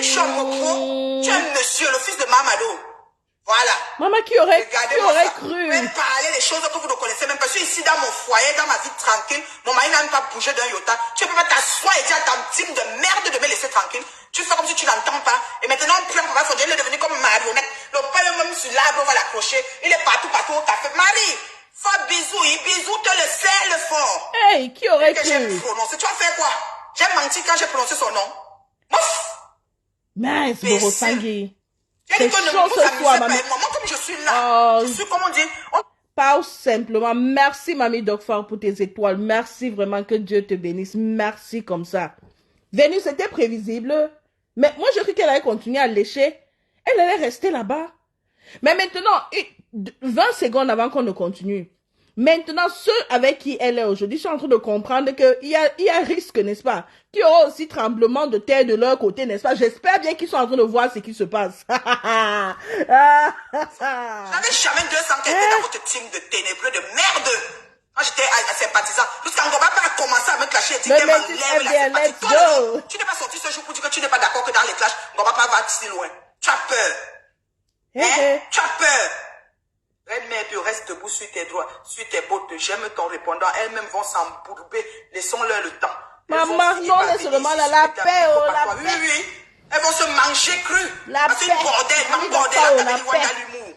Chomoko, tu es monsieur, le fils de Mamado. Voilà. Maman, qui aurait cru? Même parler des choses que vous ne connaissez même pas. Je suis ici dans mon foyer, dans ma vie tranquille. Mon mari n'a même pas bougé d'un iota. Tu peux pas t'asseoir et dire à ta team de merde de me laisser tranquille. Tu fais comme si tu n'entends pas. Et maintenant, plus on va faire, il est devenu comme une marionnette. Le père même sur l'arbre, on va l'accrocher. Il est partout au café. Marie, fais bisous, te le sait le fond. Hey, qui aurait cru? J'ai prononcé. Tu as fait quoi? J'ai menti quand j'ai prononcé son nom. Mouf! Mince, Borosangui. C'est chaud ce soir, maman. Moi, comme je suis là, je suis, comment on dit, Parle simplement. Merci, Mamie Docfar, pour tes étoiles. Merci vraiment, que Dieu te bénisse. Merci comme ça. Vénus, c'était prévisible. Mais moi, je cru qu'elle allait continuer à lécher. Elle allait rester là-bas. Mais maintenant, 20 secondes avant qu'on ne continue. Maintenant, ceux avec qui elle est aujourd'hui sont en train de comprendre qu'il y a risque, n'est-ce pas? Qu'il y aura aussi tremblement de terre de leur côté, n'est-ce pas? J'espère bien qu'ils sont en train de voir ce qui se passe. J'avais jamais 200 qui étaient dans votre team de ténébreux de merde. Quand j'étais sympathisant, jusqu'à Ngoba a commencé à me clasher et dire qu'elle m'enlève la sympathie. Tu n'es pas sorti ce jour pour dire que tu n'es pas d'accord que dans les clashs, Ngoba va si loin. Tu as peur. Hein? Tu as peur. Reine-mère, tu restes debout sur tes droits, sur tes bottes. J'aime ton répondant. Elles-mêmes vont s'embourber. Laissons-leur le temps. Maman, non, laisse seulement la paix, la paix. Oui. Elles vont se manger cru. La paix. C'est une bordel, la l'humour.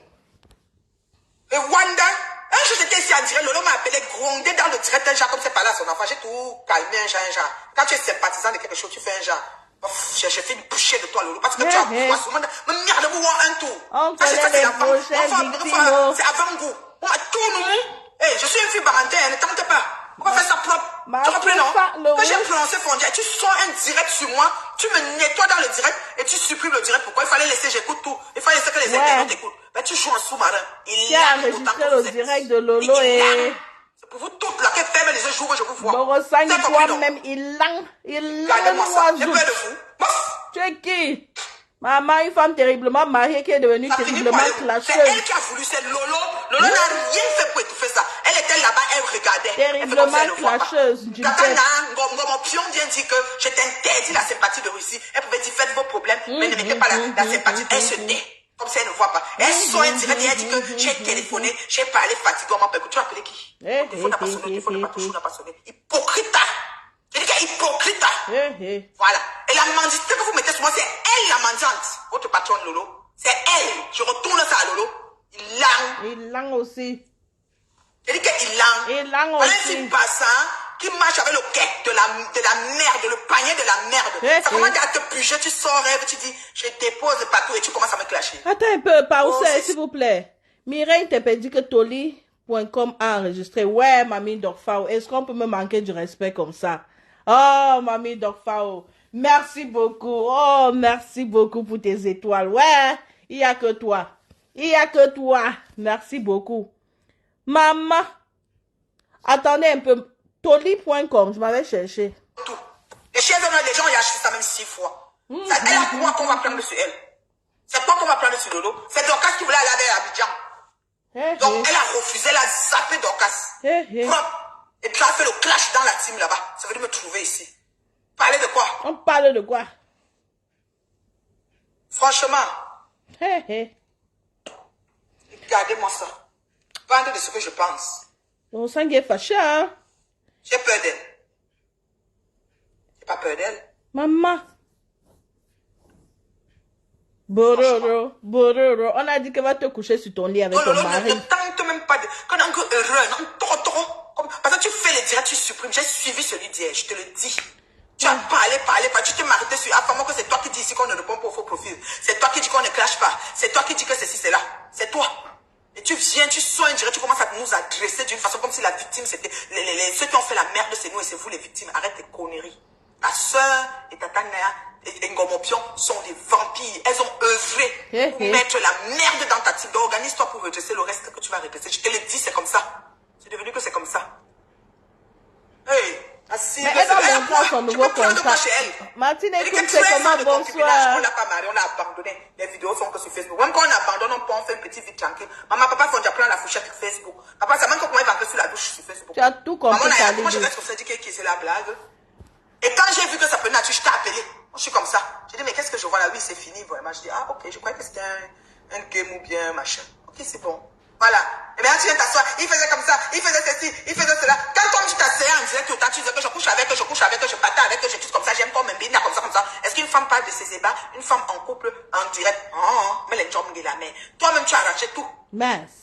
Et Wanda, un jour j'étais ici en direct, Lolo m'a appelé gronder dans le direct, un genre comme c'est pas là son enfant. J'ai tout calmé, un genre. Quand tu es sympathisant de quelque chose, tu fais un genre. J'ai fait une bouchée de toi, Lolo, parce que tu as pouvoir souvent. Mais merde, vous voir un tour. C'est avant goût. On m'a tout nous. Hey, je suis une fille barantaine, ne tente pas. On va faire ça propre. Tu comprends, non? Quand j'ai prononcé Fondia, tu sors un direct sur moi, tu me nettoies dans le direct et tu supprimes le direct. Pourquoi? Il fallait laisser, j'écoute tout. Il fallait laisser que les internautes écoutent. Mais tu joues en sous-marin. Il a enregistré le direct de Lolo et... C'est pour vous toutes là, qui ferment les yeux, jour je vous vois. Borosangui, toi-même, il langue. Regardez-moi ça, j'ai peur de vous. Tu es qui? Maman, une femme terriblement mariée qui est devenue terriblement clasheuse. C'est elle qui a voulu, c'est Lolo. Lolo n'a rien fait pour étouffer ça. Elle était là-bas, elle regardait. Terriblement clasheuse. Mon pion vient dire que je t'interdis la sympathie de Russie. Elle pouvait dire, faites vos problèmes, mais ne mettez pas la sympathie. Elle se tait. Comme ça, elle ne voit pas. Elle sort un direct et elle dit que j'ai téléphoné, j'ai parlé fatigué, on m'a appelé. Tu as appelé qui? Le téléphone n'a pas sonné, le téléphone n'a pas sonné. Hypocrite. Je dis qu'elle est hypocrite. Voilà. Et la mendicité que vous mettez sur moi, c'est elle la mendiante. Votre patronne Lolo. C'est elle. Je retourne ça à Lolo. Il langue. Il langue aussi. Je dis qu'il langue. Il langue voilà aussi. un passant qui marche avec le quai de la merde, le panier de la merde. Ça commence à te puger, tu sors, tu dis, je dépose partout et tu commences à me clasher. Attends un peu, pausez, s'il vous plaît. Mireille t'a dit que Toli.com a enregistré. Ouais, Mamie Docfao, est-ce qu'on peut me manquer du respect comme ça? Oh, Mamie Docfao, merci beaucoup. Oh, merci beaucoup pour tes étoiles. Ouais, il n'y a que toi. Il n'y a que toi. Merci beaucoup. Maman, attendez un peu. Toli.com, je m'avais cherché. Tout. Et chez eux, les gens y achètent ça même 6 fois. Elle a quoi qu'on va prendre sur elle? C'est quoi qu'on va prendre sur Lolo? C'est Dorcas qui voulait aller avec Abidjan. Donc, elle a refusé, elle a zappé Dorcas. Et tu as fait le clash dans la team là-bas. Ça veut dire me trouver ici. Parler de quoi? On parle de quoi? Franchement. Regardez-moi ça. Parlez de ce que je pense. On sent qu'elle est fâchée, hein? J'ai peur d'elle. J'ai pas peur d'elle. Maman. Bororo. On a dit qu'elle va te coucher sur ton lit avec ton mari. Ne tente même pas de... Quand on est heureux, non, trop. Parce que tu fais les directs, tu supprimes. J'ai suivi celui d'hier, je te le dis. Tu as parlé, tu t'es marré sur Afamo que c'est toi qui dis ici qu'on ne répond pas au faux profil. C'est toi qui dis qu'on ne clash pas. C'est toi qui dis que ceci, c'est là. C'est toi. Et tu viens, tu sois un direct, tu commences à nous agresser d'une façon comme si la victime c'était... Ceux qui ont fait la merde, c'est nous et c'est vous les victimes. Arrête tes conneries. Ta soeur et Tata Naya et Ngomopion sont des vampires. Elles ont œuvré pour mettre la merde dans ta team. Donc organise-toi pour redresser le reste que tu vas redresser. Je te le dis, c'est comme ça. C'est devenu que c'est comme ça. Hey, assis. Mais elle va montrer son nouveau contrat. Martine, écoute, c'est comment bonsoir. On l'a pas marié, on a abandonné. Les vidéos sont que sur Facebook. Même quand on abandonne, on fait une petite vie tranquille. Maman, papa font déjà prendre la fourchette sur Facebook. Papa, ça manque comment il va entrer sur la douche sur Facebook. Tu as tout compris. Maman, moi je reste comme ça, dit que c'est la blague. Et quand j'ai vu que ça prenait à tu, je t'ai appelé. Je suis comme ça. Je dis, mais qu'est-ce que je vois là? Oui, c'est fini, vraiment. Je dis, ah, ok, je croyais que c'était un game ou bien machin. Ok, c'est bon. Voilà. Et bien, tu viens t'asseoir. Il faisait comme ça, il faisait ceci, il faisait cela. Quand toi, tu t'asseyais en direct, tu disais que je couche avec, je partais avec, je suis comme ça, j'aime pas même bien, comme ça, comme ça. Est-ce qu'une femme parle de ses ébats? Une femme en couple, en direct? Oh, mais les jambes de la main. Toi-même, tu as arraché tout. Mince.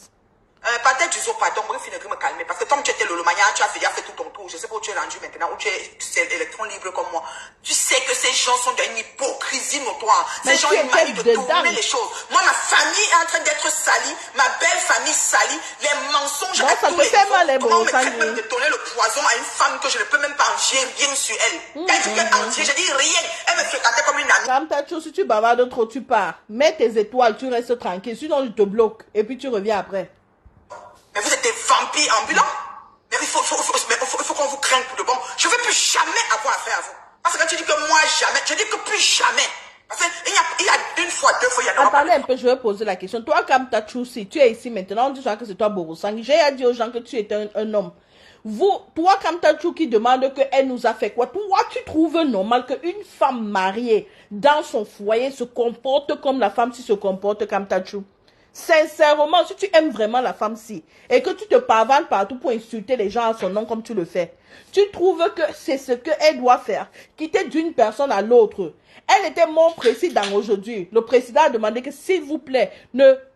Peut-être du pardon, moi, il faut me calmer. Parce que comme tu étais le mania, tu as fait tout ton tour. Je sais pas où tu es rendu maintenant, où tu es électron libre comme moi. Tu sais que ces gens sont d'une hypocrisie notoire. Ces gens, ils manient de tourner les choses. Moi, ma famille est en train d'être salie. Ma belle famille salie. Les mensonges à tous les niveaux. Comment on me traite même de donner le poison à une femme que je ne peux même pas en dire rien sur elle. Quand je dis entier, je dis rien. Elle me fréquentait comme une amie. Comme ta chose, si tu bavardes trop, tu pars. Mets tes étoiles, tu restes tranquille. Sinon, je te bloque. Et puis, tu reviens après. Mais vous êtes des vampires ambulants. Mais il faut qu'on vous craigne pour de bon. Je ne veux plus jamais avoir affaire à vous. Parce que quand tu dis que moi jamais, je dis que plus jamais. Parce qu'il y a une fois, deux fois, il y a Attendez un peu, je vais poser la question. Toi, comme ta si tu es ici maintenant, on dit que c'est toi Borosangi. J'ai dit aux gens que tu étais un homme. Toi, comme ta qui demande qu'elle nous a fait quoi? Toi, tu trouves normal qu'une femme mariée dans son foyer se comporte comme la femme si se comporte comme ta Sincèrement, si tu aimes vraiment la femme-ci et que tu te pavanes partout pour insulter les gens à son nom comme tu le fais, tu trouves que c'est ce qu'elle doit faire, quitter d'une personne à l'autre. Elle était mon président aujourd'hui. Le président a demandé que s'il vous plaît,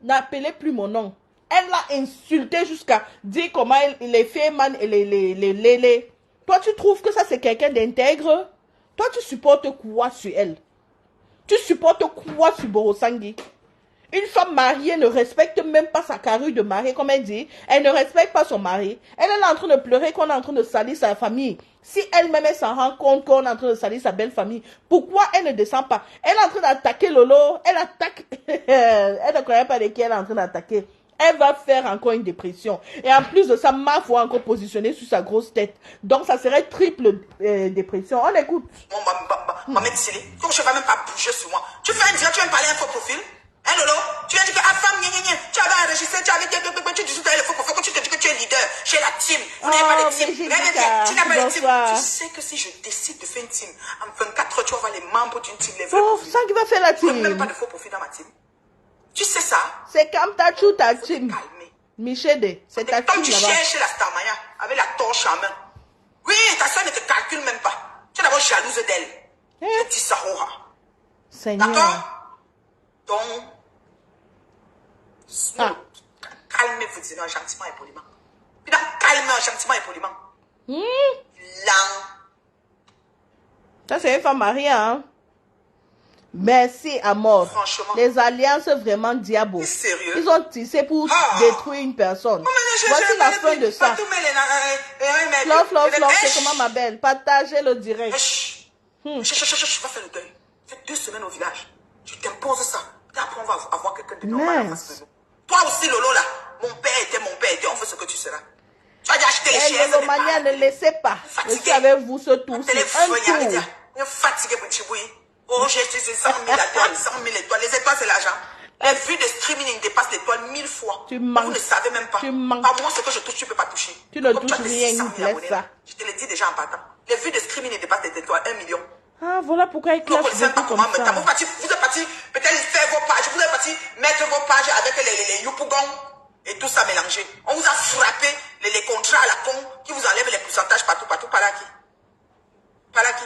n'appelez plus mon nom. Elle l'a insulté jusqu'à dire comment les féminin et les. Toi, tu trouves que ça c'est quelqu'un d'intègre? Toi, tu supportes quoi sur elle? Tu supportes quoi sur Borosangi? Une femme mariée ne respecte même pas sa carrure de mariée, comme elle dit. Elle ne respecte pas son mari. Elle est en train de pleurer qu'on est en train de salir sa famille. Si elle-même s'en rend compte qu'on est en train de salir sa belle famille, pourquoi elle ne descend pas? Elle est en train d'attaquer Lolo. Elle attaque. Elle ne connaît pas de qui elle est en train d'attaquer. Elle va faire encore une dépression. Et en plus de ça, ma foi encore positionnée sur sa grosse tête. Donc, ça serait triple dépression. On écoute. Maman, comme je ne vais même pas bouger sur moi. Tu fais un direct, tu viens me parler un faux profil? Hein, Lolo? Tu viens dire que ah, femme, tu avais enregistré, tu avais dit tu dis que faut que tu te dis que tu es leader chez la team. Vous n'avez pas de team. Tu n'as pas de team. Tu sais que si je décide de faire une team, en 24 heures, tu vas voir les membres d'une team, les vrais profils. Ça qui va faire la team. Je ne même pas de faux profil dans ma team. Tu sais ça? C'est comme ta team. Michel, c'est ta team. Comme tu cherches la Starmania avec la torche en main. Oui, ta soeur ne te calcule même pas. Tu es d'abord jalouse d'elle. Je dis ça, Seigneur. D'accord? Donc, calmez-vous, disons gentiment et poliment. Puis donc, calmez gentiment et poliment. Lent. Ça, c'est une femme mariée, hein? Merci à mort. Franchement. Les alliances vraiment diaboliques. Sérieux? Ils ont tissé pour détruire une personne. Voici la fin de ça. Love, c'est comment ma belle? Partagez le direct. Je vais faire le deuil. J'ai 2 semaines au village. Tu t'imposes ça. Et après, on va avoir quelqu'un de normal en face de nous. Toi aussi, Lolo, là. Mon père était. On fait ce que tu seras. Tu as déjà acheté les chaises. Lolo Mania, ne laissez pas. Vous savez, vous ce tour. Un tour. Je suis fatigué pour Chiboui. Oh, j'ai acheté 100 000 étoiles. 100 000 étoiles. Les étoiles, c'est l'argent. Les vues de streaming dépassent l'étoile 1000 fois. Tu manques. Vous ne savez même pas. Tu manques. Par moi, ce que je touche, tu ne peux pas toucher. Tu ne touches rien, laisse ça. Je te l'ai dit déjà en partant. Les vues de streaming dépassent les étoiles 1 million. Ah, voilà pourquoi il clash beaucoup comme ça. Vous êtes parti peut-être faire vos pages, vous êtes parti mettre vos pages avec les youpugons et tout ça mélangé. On vous a frappé les contrats à la con qui vous enlèvent les pourcentages partout, par là qui? Par là qui?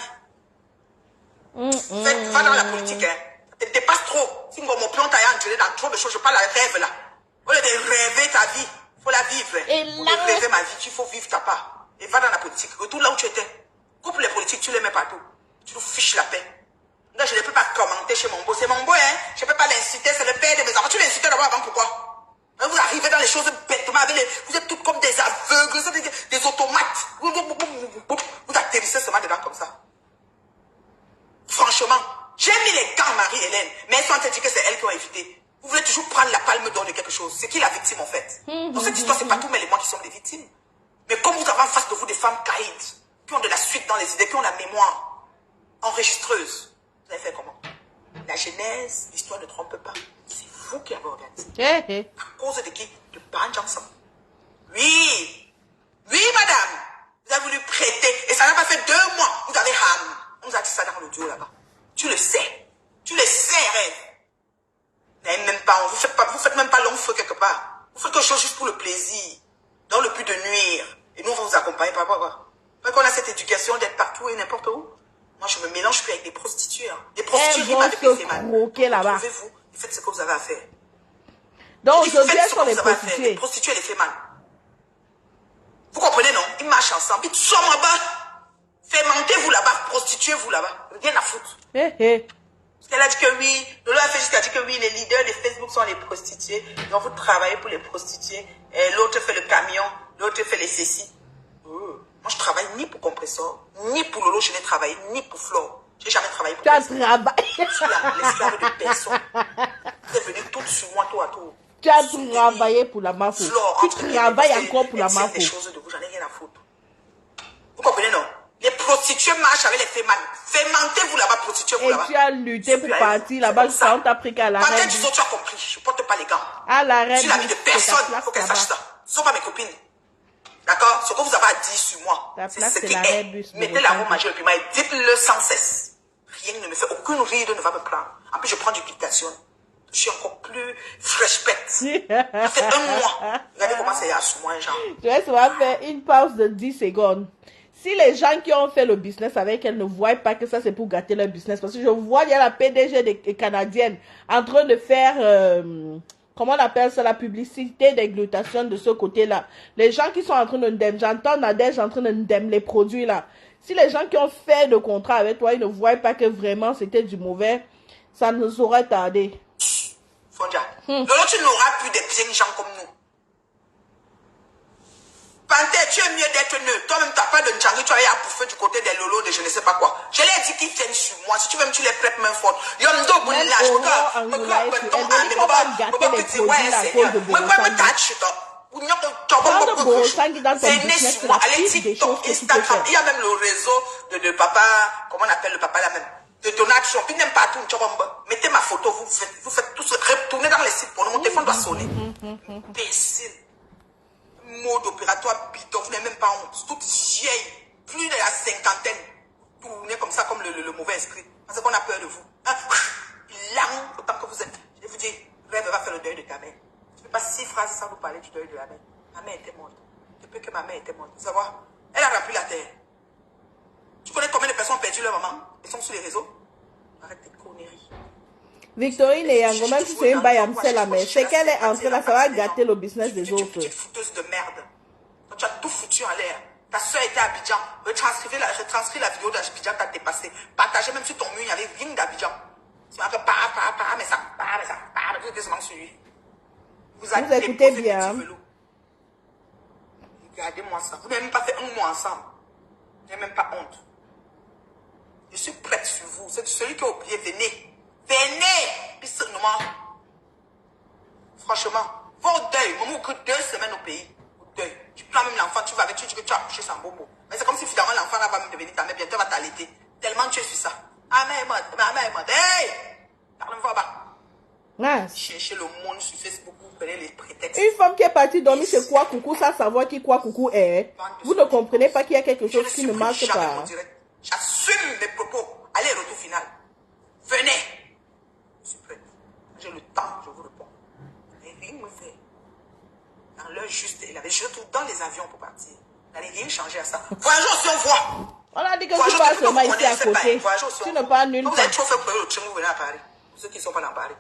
Va dans la politique, hein. Ça te dépasse trop. Si mon plan t'a entré dans trop de choses, je parle à rêve là. Au lieu de rêver ta vie, il faut la vivre. Pour rêver ma vie, il faut vivre ta part. Et va dans la politique. Retourne là où tu étais. Coupe les politiques, tu les mets partout. Tu nous fiches la paix. Là, je ne peux pas commenter chez mon beau. C'est mon beau, hein. Je ne peux pas l'inciter, c'est le père de mes enfants. Tu l'incites d'abord avant, pourquoi? Hein, vous arrivez dans les choses bêtement. Vous êtes toutes comme des aveugles, vous êtes des automates. Vous atterrissez seulement dedans comme ça. Franchement, j'ai mis les gants Marie-Hélène, mais elles sont en train de dire que c'est elles qui ont évité. Vous voulez toujours prendre la palme d'or de quelque chose. C'est qui la victime, en fait? Dans cette histoire, c'est pas tous mais les moi qui sont des victimes. Mais comme vous avez en face de vous des femmes caïdes, qui ont de la suite dans les idées, qui ont la mémoire enregistreuse. Vous avez fait comment? La genèse, l'histoire ne trompe pas. C'est vous qui avez organisé. À cause de qui? De Ban Johnson. Oui. Oui, madame. Vous avez voulu prêter. Et ça n'a pas fait 2 mois. Vous avez ham. On nous a dit ça dans l'audio là-bas. Tu le sais. Tu le sais, Rêve. N'avez même pas, vous faites même pas long feu quelque part. Vous faites quelque chose juste pour le plaisir. Dans le but de nuire. Et nous, on va vous accompagner par rapport à quoi? Parce qu'on a cette éducation d'être partout et n'importe où. Moi, je me mélange plus avec des prostituées. Hein. Des prostituées riment avec les fémales. Retrouvez-vous et faites ce que vous avez à faire. Donc, aujourd'hui, elles sont sont les prostituées. Les prostituées et les fémales. Vous comprenez, non? Ils marchent ensemble. Ils sont là-bas. Fermentez-vous là-bas. Prostituez-vous là-bas. Rien à foutre. Elle a dit que oui. Lolo a fait jusqu'à dire que oui, les leaders de Facebook sont les prostituées. Donc, vous travaillez pour les prostituées. Et l'autre fait le camion. L'autre fait les ceci. Moi, je travaille ni pour Compressor, ni pour Lolo, je n'ai travaillé, ni pour Flore. Je n'ai jamais travaillé pour personne. Tu as travaillé. Je suis l'esclave de personne. Vous êtes venus toutes sur moi, tout à tout. Tu as travaillé pour la mafia. Tu travailles encore pour la mafia. Des choses de vous, j'en ai rien à foutre. Vous comprenez, non? Les prostituées marchent avec les fémans. Fermentez-vous là-bas, prostituez-vous là-bas. Et tu as lutté pour partir là-bas, quand tu as pris qu'à l'arrêt. Quand tu as compris, je ne porte pas les gants. À l'arrêt. Je suis l'ami de personne, il faut qu'elle sache ça. Ce ne sont pas mes copines. D'accord? Ce que vous avez à dire sur moi, c'est ce qui est. Mettez la roue magique et puis dites-le sans cesse. Rien ne me fait, aucune ride ne va me prendre. En plus, je prends du glutathion. Je suis encore plus fresh pet. Ça fait 1 mois. Regardez comment c'est sous moi, genre. Je vais souvent faire une pause de 10 secondes. Si les gens qui ont fait le business avec elle ne voient pas que ça c'est pour gâter leur business, parce que je vois, il y a la PDG des canadiennes en train de faire, comment on appelle ça, la publicité des glutations de ce côté-là. Les gens qui sont en train de ndem, j'entends Nadège en train de ndem les produits là. Si les gens qui ont fait le contrat avec toi, ils ne voient pas que vraiment c'était du mauvais, ça nous aurait tardé. Fondia, Lolo, tu n'auras plus des bien gens comme nous. Panthère, tu es mieux d'être neutre. Toi-même, tu n'as pas de Ndjangi, tu as à bouffer du côté des Lolo, de je ne sais pas quoi. Je l'ai dit qu'ils viennent sur moi. Si tu veux, tu les prêtes main forte. Yomdo, Boulage, c'est né sur moi. Allez, TikTok, Instagram. Il y a même le réseau de papa, comment on appelle le papa là même, de Donald Trump. Il n'aime pas tout. Mettez ma photo, vous faites tout ça. Retournez dans les sites pour nous. Mon téléphone doit sonner. Imbécile. Mode opératoire bidon, vous n'avez même pas honte. Toute vieille, plus de la cinquantaine. Tournez comme ça, comme le mauvais esprit. Parce qu'on a peur de vous. Hein? Lang, autant que vous êtes. Je vais vous dire, Rêve va faire le deuil de ta mère. Je ne fais pas 6 phrases sans vous parler du deuil de la mère. Ma mère était morte. Depuis que ma mère était morte, vous savez, elle a rempli la terre. Tu connais combien de personnes ont perdu leur maman? Ils sont sur les réseaux. Arrête tes conneries. Victorine et Yango, même si c'est une baille c'est la mère, c'est qu'elle est entrée là, ça va gâter le business des autres. Tu es une fouteuse de merde. Tu as tout foutu en l'air. Ta soeur était à Abidjan. Retranscris la vidéo d'Abidjan, t'as dépassé. Partagez même sur ton mur, il n'y avait rien d'Abidjan. Tu m'as fait mais ça, vous êtes seulement sur lui. Vous écoutez bien. Regardez-moi ça. Vous n'avez même pas fait 1 mois ensemble. Vous n'avez même pas honte. Je suis prête sur vous. C'est celui qui a oublié, venez. Venez! Puis franchement, va au deuil. Maman, que 2 semaines au pays. Au deuil. Tu prends même l'enfant, tu vas avec, tu dis que tu as accouché sans bobo. Mais c'est comme si finalement l'enfant là va même devenir ta mère, bientôt va t'allaiter. Tellement tu es sur ça. Ah, mère est morte, ma mère est morte. Hey! Parle-moi bas. Cherchez le monde sur Facebook, vous prenez les prétextes. Une femme qui est partie dormir chez quoi coucou, sans savoir qui quoi coucou est. Vous ne comprenez pas qu'il y a quelque chose qui ne marche pas. J'assume mes propos. Allez, retour final. Venez! Je suis prête. J'ai le temps, je vous réponds. Vous n'avez rien me faire. Dans l'heure juste, il avait jeté tout dans les avions pour partir. Vous n'allez rien changer à ça. Voyagez aussi, on voit. On a dit que tu passes seulement ici à côté. Tu ne pas nulle part. Vous avez trop fait pour le train, vous venez à Paris. Pour ceux qui ne sont pas dans Paris.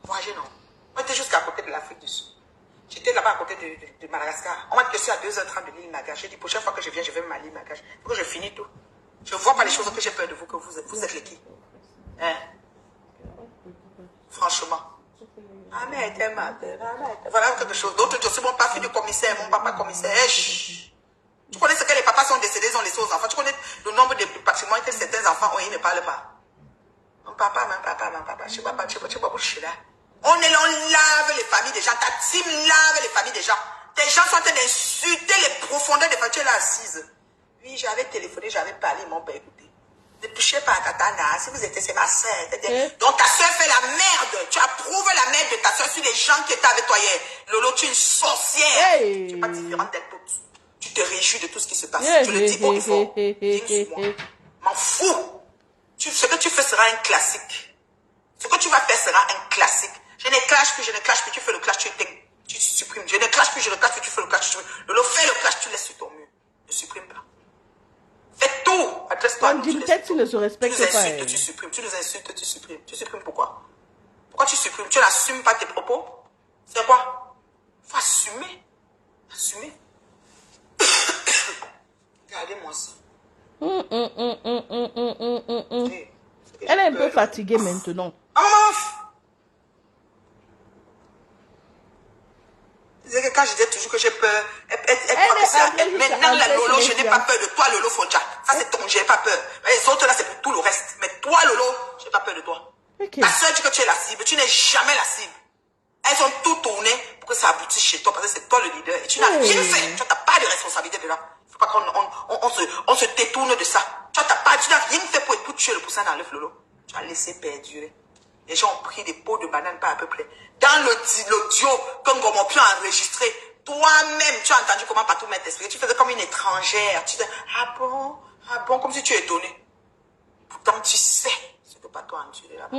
Voyagez, non. Moi, j'étais jusqu'à côté de l'Afrique du Sud. J'étais là-bas à côté de Madagascar. On m'a dit que je suis à 2h30 de l'île Nagache. J'ai dit, prochaine fois que je viens, je vais m'aller Nagache. Il faut que je finisse tout. Je ne vois pas les choses que j'ai peur de vous, que vous êtes les qui. Hein? Franchement. Ah, mais elle était malade. Voilà quelque chose. D'autres dossiers, mon papa fait du commissaire, mon papa commissaire. Tu connais ce que les papas sont décédés, ils ont laissé aux enfants. Tu connais le nombre de patrimoines que certains enfants ont, ils ne parlent pas. Mon papa, je sais pas, là. On lave les familles des gens. Ta team lave les familles des gens. Tes gens sont en train d'insulter les profondeurs des familles. Tu es là assise. Oui, j'avais téléphoné, j'avais parlé, ils m'ont pas écouté. Ne touchez pas à Katana. Si vous étiez, c'est ma soeur. Donc ta soeur fait la merde. Tu approuves la merde de ta soeur sur les gens qui étaient avec toi hier. Lolo, tu es une sorcière. Tu n'es pas différente d'être toutes. Tu te réjouis de tout ce qui se passe. Je le dis haut et fort. Viens sur moi. M'en fous. Ce que tu fais sera un classique. Ce que tu vas faire sera un classique. Je ne clash plus, tu fais le clash, tu supprimes. Je ne clash plus, tu fais le clash, tu supprimes. Lolo, fais le clash, tu laisses sur ton mur. Ne supprime pas. Fais tout. Adresse-toi à nous. Peut-être tu ne se respectes pas. Tu nous insultes, tu supprimes. Tu nous insultes, tu supprimes. Tu supprimes pourquoi? Pourquoi tu supprimes? Tu n'assumes pas tes propos? C'est quoi? Faut assumer. Assumer. Regardez-moi ça. Elle est un peu fatiguée maintenant. C'est que quand je disais toujours que j'ai peur, elle croit que c'est à elle. Maintenant, la Lolo, je n'ai pas peur de toi, Lolo Fonja. Ça, c'est ton, j'ai pas peur. Les autres, là, c'est pour tout le reste. Mais toi, Lolo, j'ai pas peur de toi. Ta soeur dit que tu es la cible. Tu n'es jamais la cible. Elles ont tout tourné pour que ça aboutisse chez toi parce que c'est toi le leader. Et tu n'as rien fait. Tu n'as pas de responsabilité de là. Il ne faut pas qu'on se détourne de ça. Tu n'as rien fait pour tuer le poussin dans l'œuf, Lolo. Tu as laissé perdurer. Les gens ont pris des pots de bananes, pas à peu près. Dans l'audio que Ngomopio a enregistré, toi-même, tu as entendu comment partout mettre t'expliquer. Tu faisais comme une étrangère. Tu disais, ah bon, comme si tu es étonné. Pourtant, tu sais ce que Pato a enduré là-bas.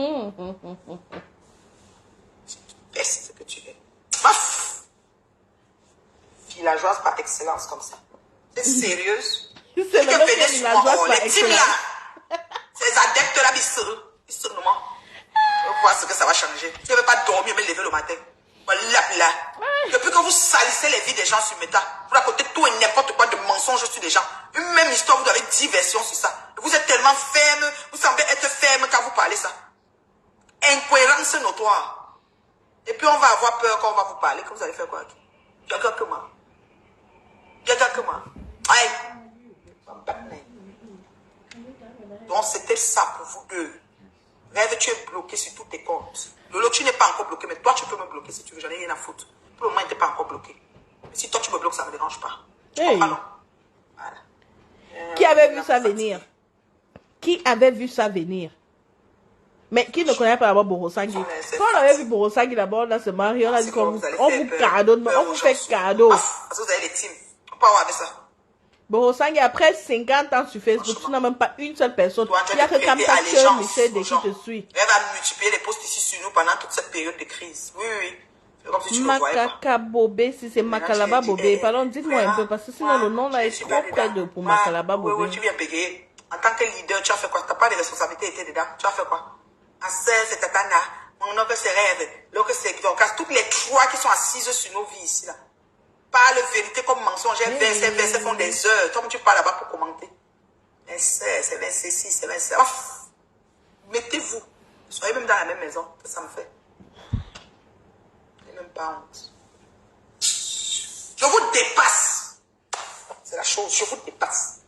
C'est ce que tu es. Villageoise par excellence comme ça. C'est sérieuse. C'est le mec qui est villageoise par les teams excellence. là, ces adeptes là, ils se nomment. On va voir ce que ça va changer. Tu ne veux pas dormir, mais lever le matin. Voilà, là. Depuis que vous salissez les vies des gens sur Meta, vous racontez tout et n'importe quoi de mensonges sur des gens. Une même histoire, vous avez 10 versions sur ça. Vous êtes tellement ferme, vous semblez être ferme quand vous parlez ça. Incohérence notoire. Et puis on va avoir peur quand on va vous parler, que vous allez faire quoi? Quelqu'un que moi. Aïe. Donc c'était ça pour vous deux. Rêve, tu es bloqué sur tous tes comptes. Lolo, tu n'es pas encore bloqué, mais toi tu peux me bloquer si tu veux, j'en ai rien à foutre. Pour le moment, tu n'es pas encore bloqué. Mais si toi tu me bloques, ça ne me dérange pas. Hey. Voilà. Qui avait vu ça venir? Qui avait vu ça venir? Mais qui ne connaît pas d'abord Borosangui? Quand on avait vu Borosangui d'abord, là, se marier, on a dit qu'on vous cadeau, on vous fait cadeau. Parce que vous avez les teams. On peut avoir avec ça. Borosangui, après 50 ans sur Facebook, tu n'as même pas une seule personne. Il n'y a que Kamtache Michel qui te suit. Elle va multiplier les posts ici sur nous pendant toute cette période de crise. Oui. C'est comme si tu le voyais pas. Makaka Bobé, si c'est Makalaba Bobé. Pardon, dites-moi un peu, parce que sinon le nom là est trop près de pour Makalaba Bobé. Oui, tu viens bégayer. En tant que leader, tu as fait quoi? Tu n'as pas de responsabilité été dedans. Tu as fait quoi? En 16, c'est Tatana. Mon oncle, c'est rêve. L'oncle, c'est donc toutes les trois qui sont assises sur nos vies ici là. Parle vérité comme mensonge. Ces versets font des heures. Toi, tu parles là-bas pour commenter. C'est 26, c'est 27. Mettez-vous. Soyez même dans la même maison. Ça me fait. Je n'ai même pas honte. Je vous dépasse. C'est la chose. Je vous dépasse.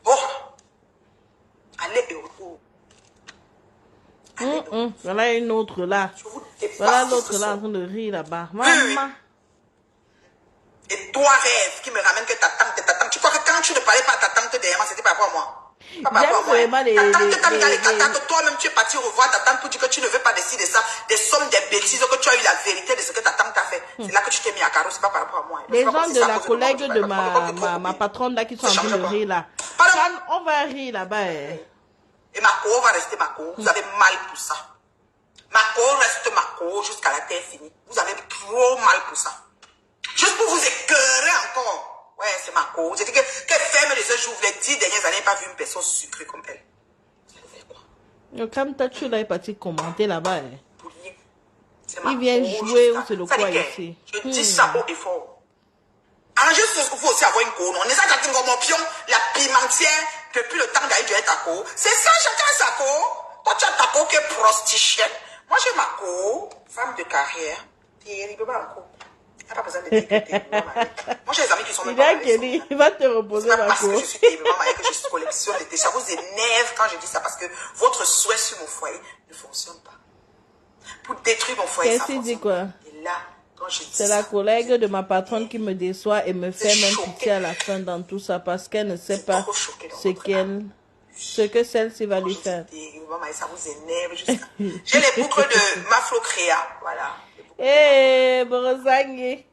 Bon. Allez et retour. Voilà une autre là. Voilà l'autre là en train de rire là-bas. Maman. Et toi, rêve, qui me ramène que ta tante. Tu crois que quand tu ne parlais pas à ta tante derrière moi, c'était par rapport à moi? Pas par rapport à moi. Ta tante t'a mis dans les tatates. Toi-même, tu es parti revoir ta tante pour dire que tu ne veux pas décider de ça. Des sommes, des bêtises, que tu as eu la vérité de ce que ta tante t'a fait. C'est là que tu t'es mis à carreau, c'est pas par rapport à moi. Les gens de la collègue de ma patronne là qui sont en train de rire là. On va rire là-bas. Et Mako va rester Mako. Vous avez mal pour ça. Mako reste Mako jusqu'à la terre finie. Vous avez trop mal pour ça. Juste pour vous écœurer encore. Ouais, c'est Mako. Vous avez dit que ferme les yeux, j'ouvre les 10 dernières années, pas vu une personne sucrée comme elle. Ça veut faire quoi? Comme tu là est parti commenter là-bas. Pour rien. Il vient jouer ou c'est le quoi ici? Je dis ça haut et fort. Alors, juste, il faut aussi avoir une cour. On est ça, quand on pion, la pimentière, depuis le temps d'aller de ta cour. C'est ça, chacun a sa cour. Toi, tu as ta cour qui est prostituée. Moi, j'ai ma cour, femme de carrière. Terriblement en cour. Il n'y a pas besoin de dire que terriblement mariée. Moi, j'ai des amis qui sont même pas mariés. Il va te reposer ma parce cour. que je suis terriblement mariée que je collectionne les déchets. Ça vous énerve quand je dis ça parce que votre souhait sur mon foyer ne fonctionne pas. Pour détruire mon foyer, ça Qu'est-ce qu'il dit fonctionne. quoi? Et là, quand je dis C'est ça, la collègue de ma patronne qui me déçoit et me fait même pitié à la fin dans tout ça parce qu'elle ne sait pas ce que celle-ci va lui faire. Ça vous énerve jusqu'à... J'ai les boucles de Maflocréa, voilà. Eh, Borosangui.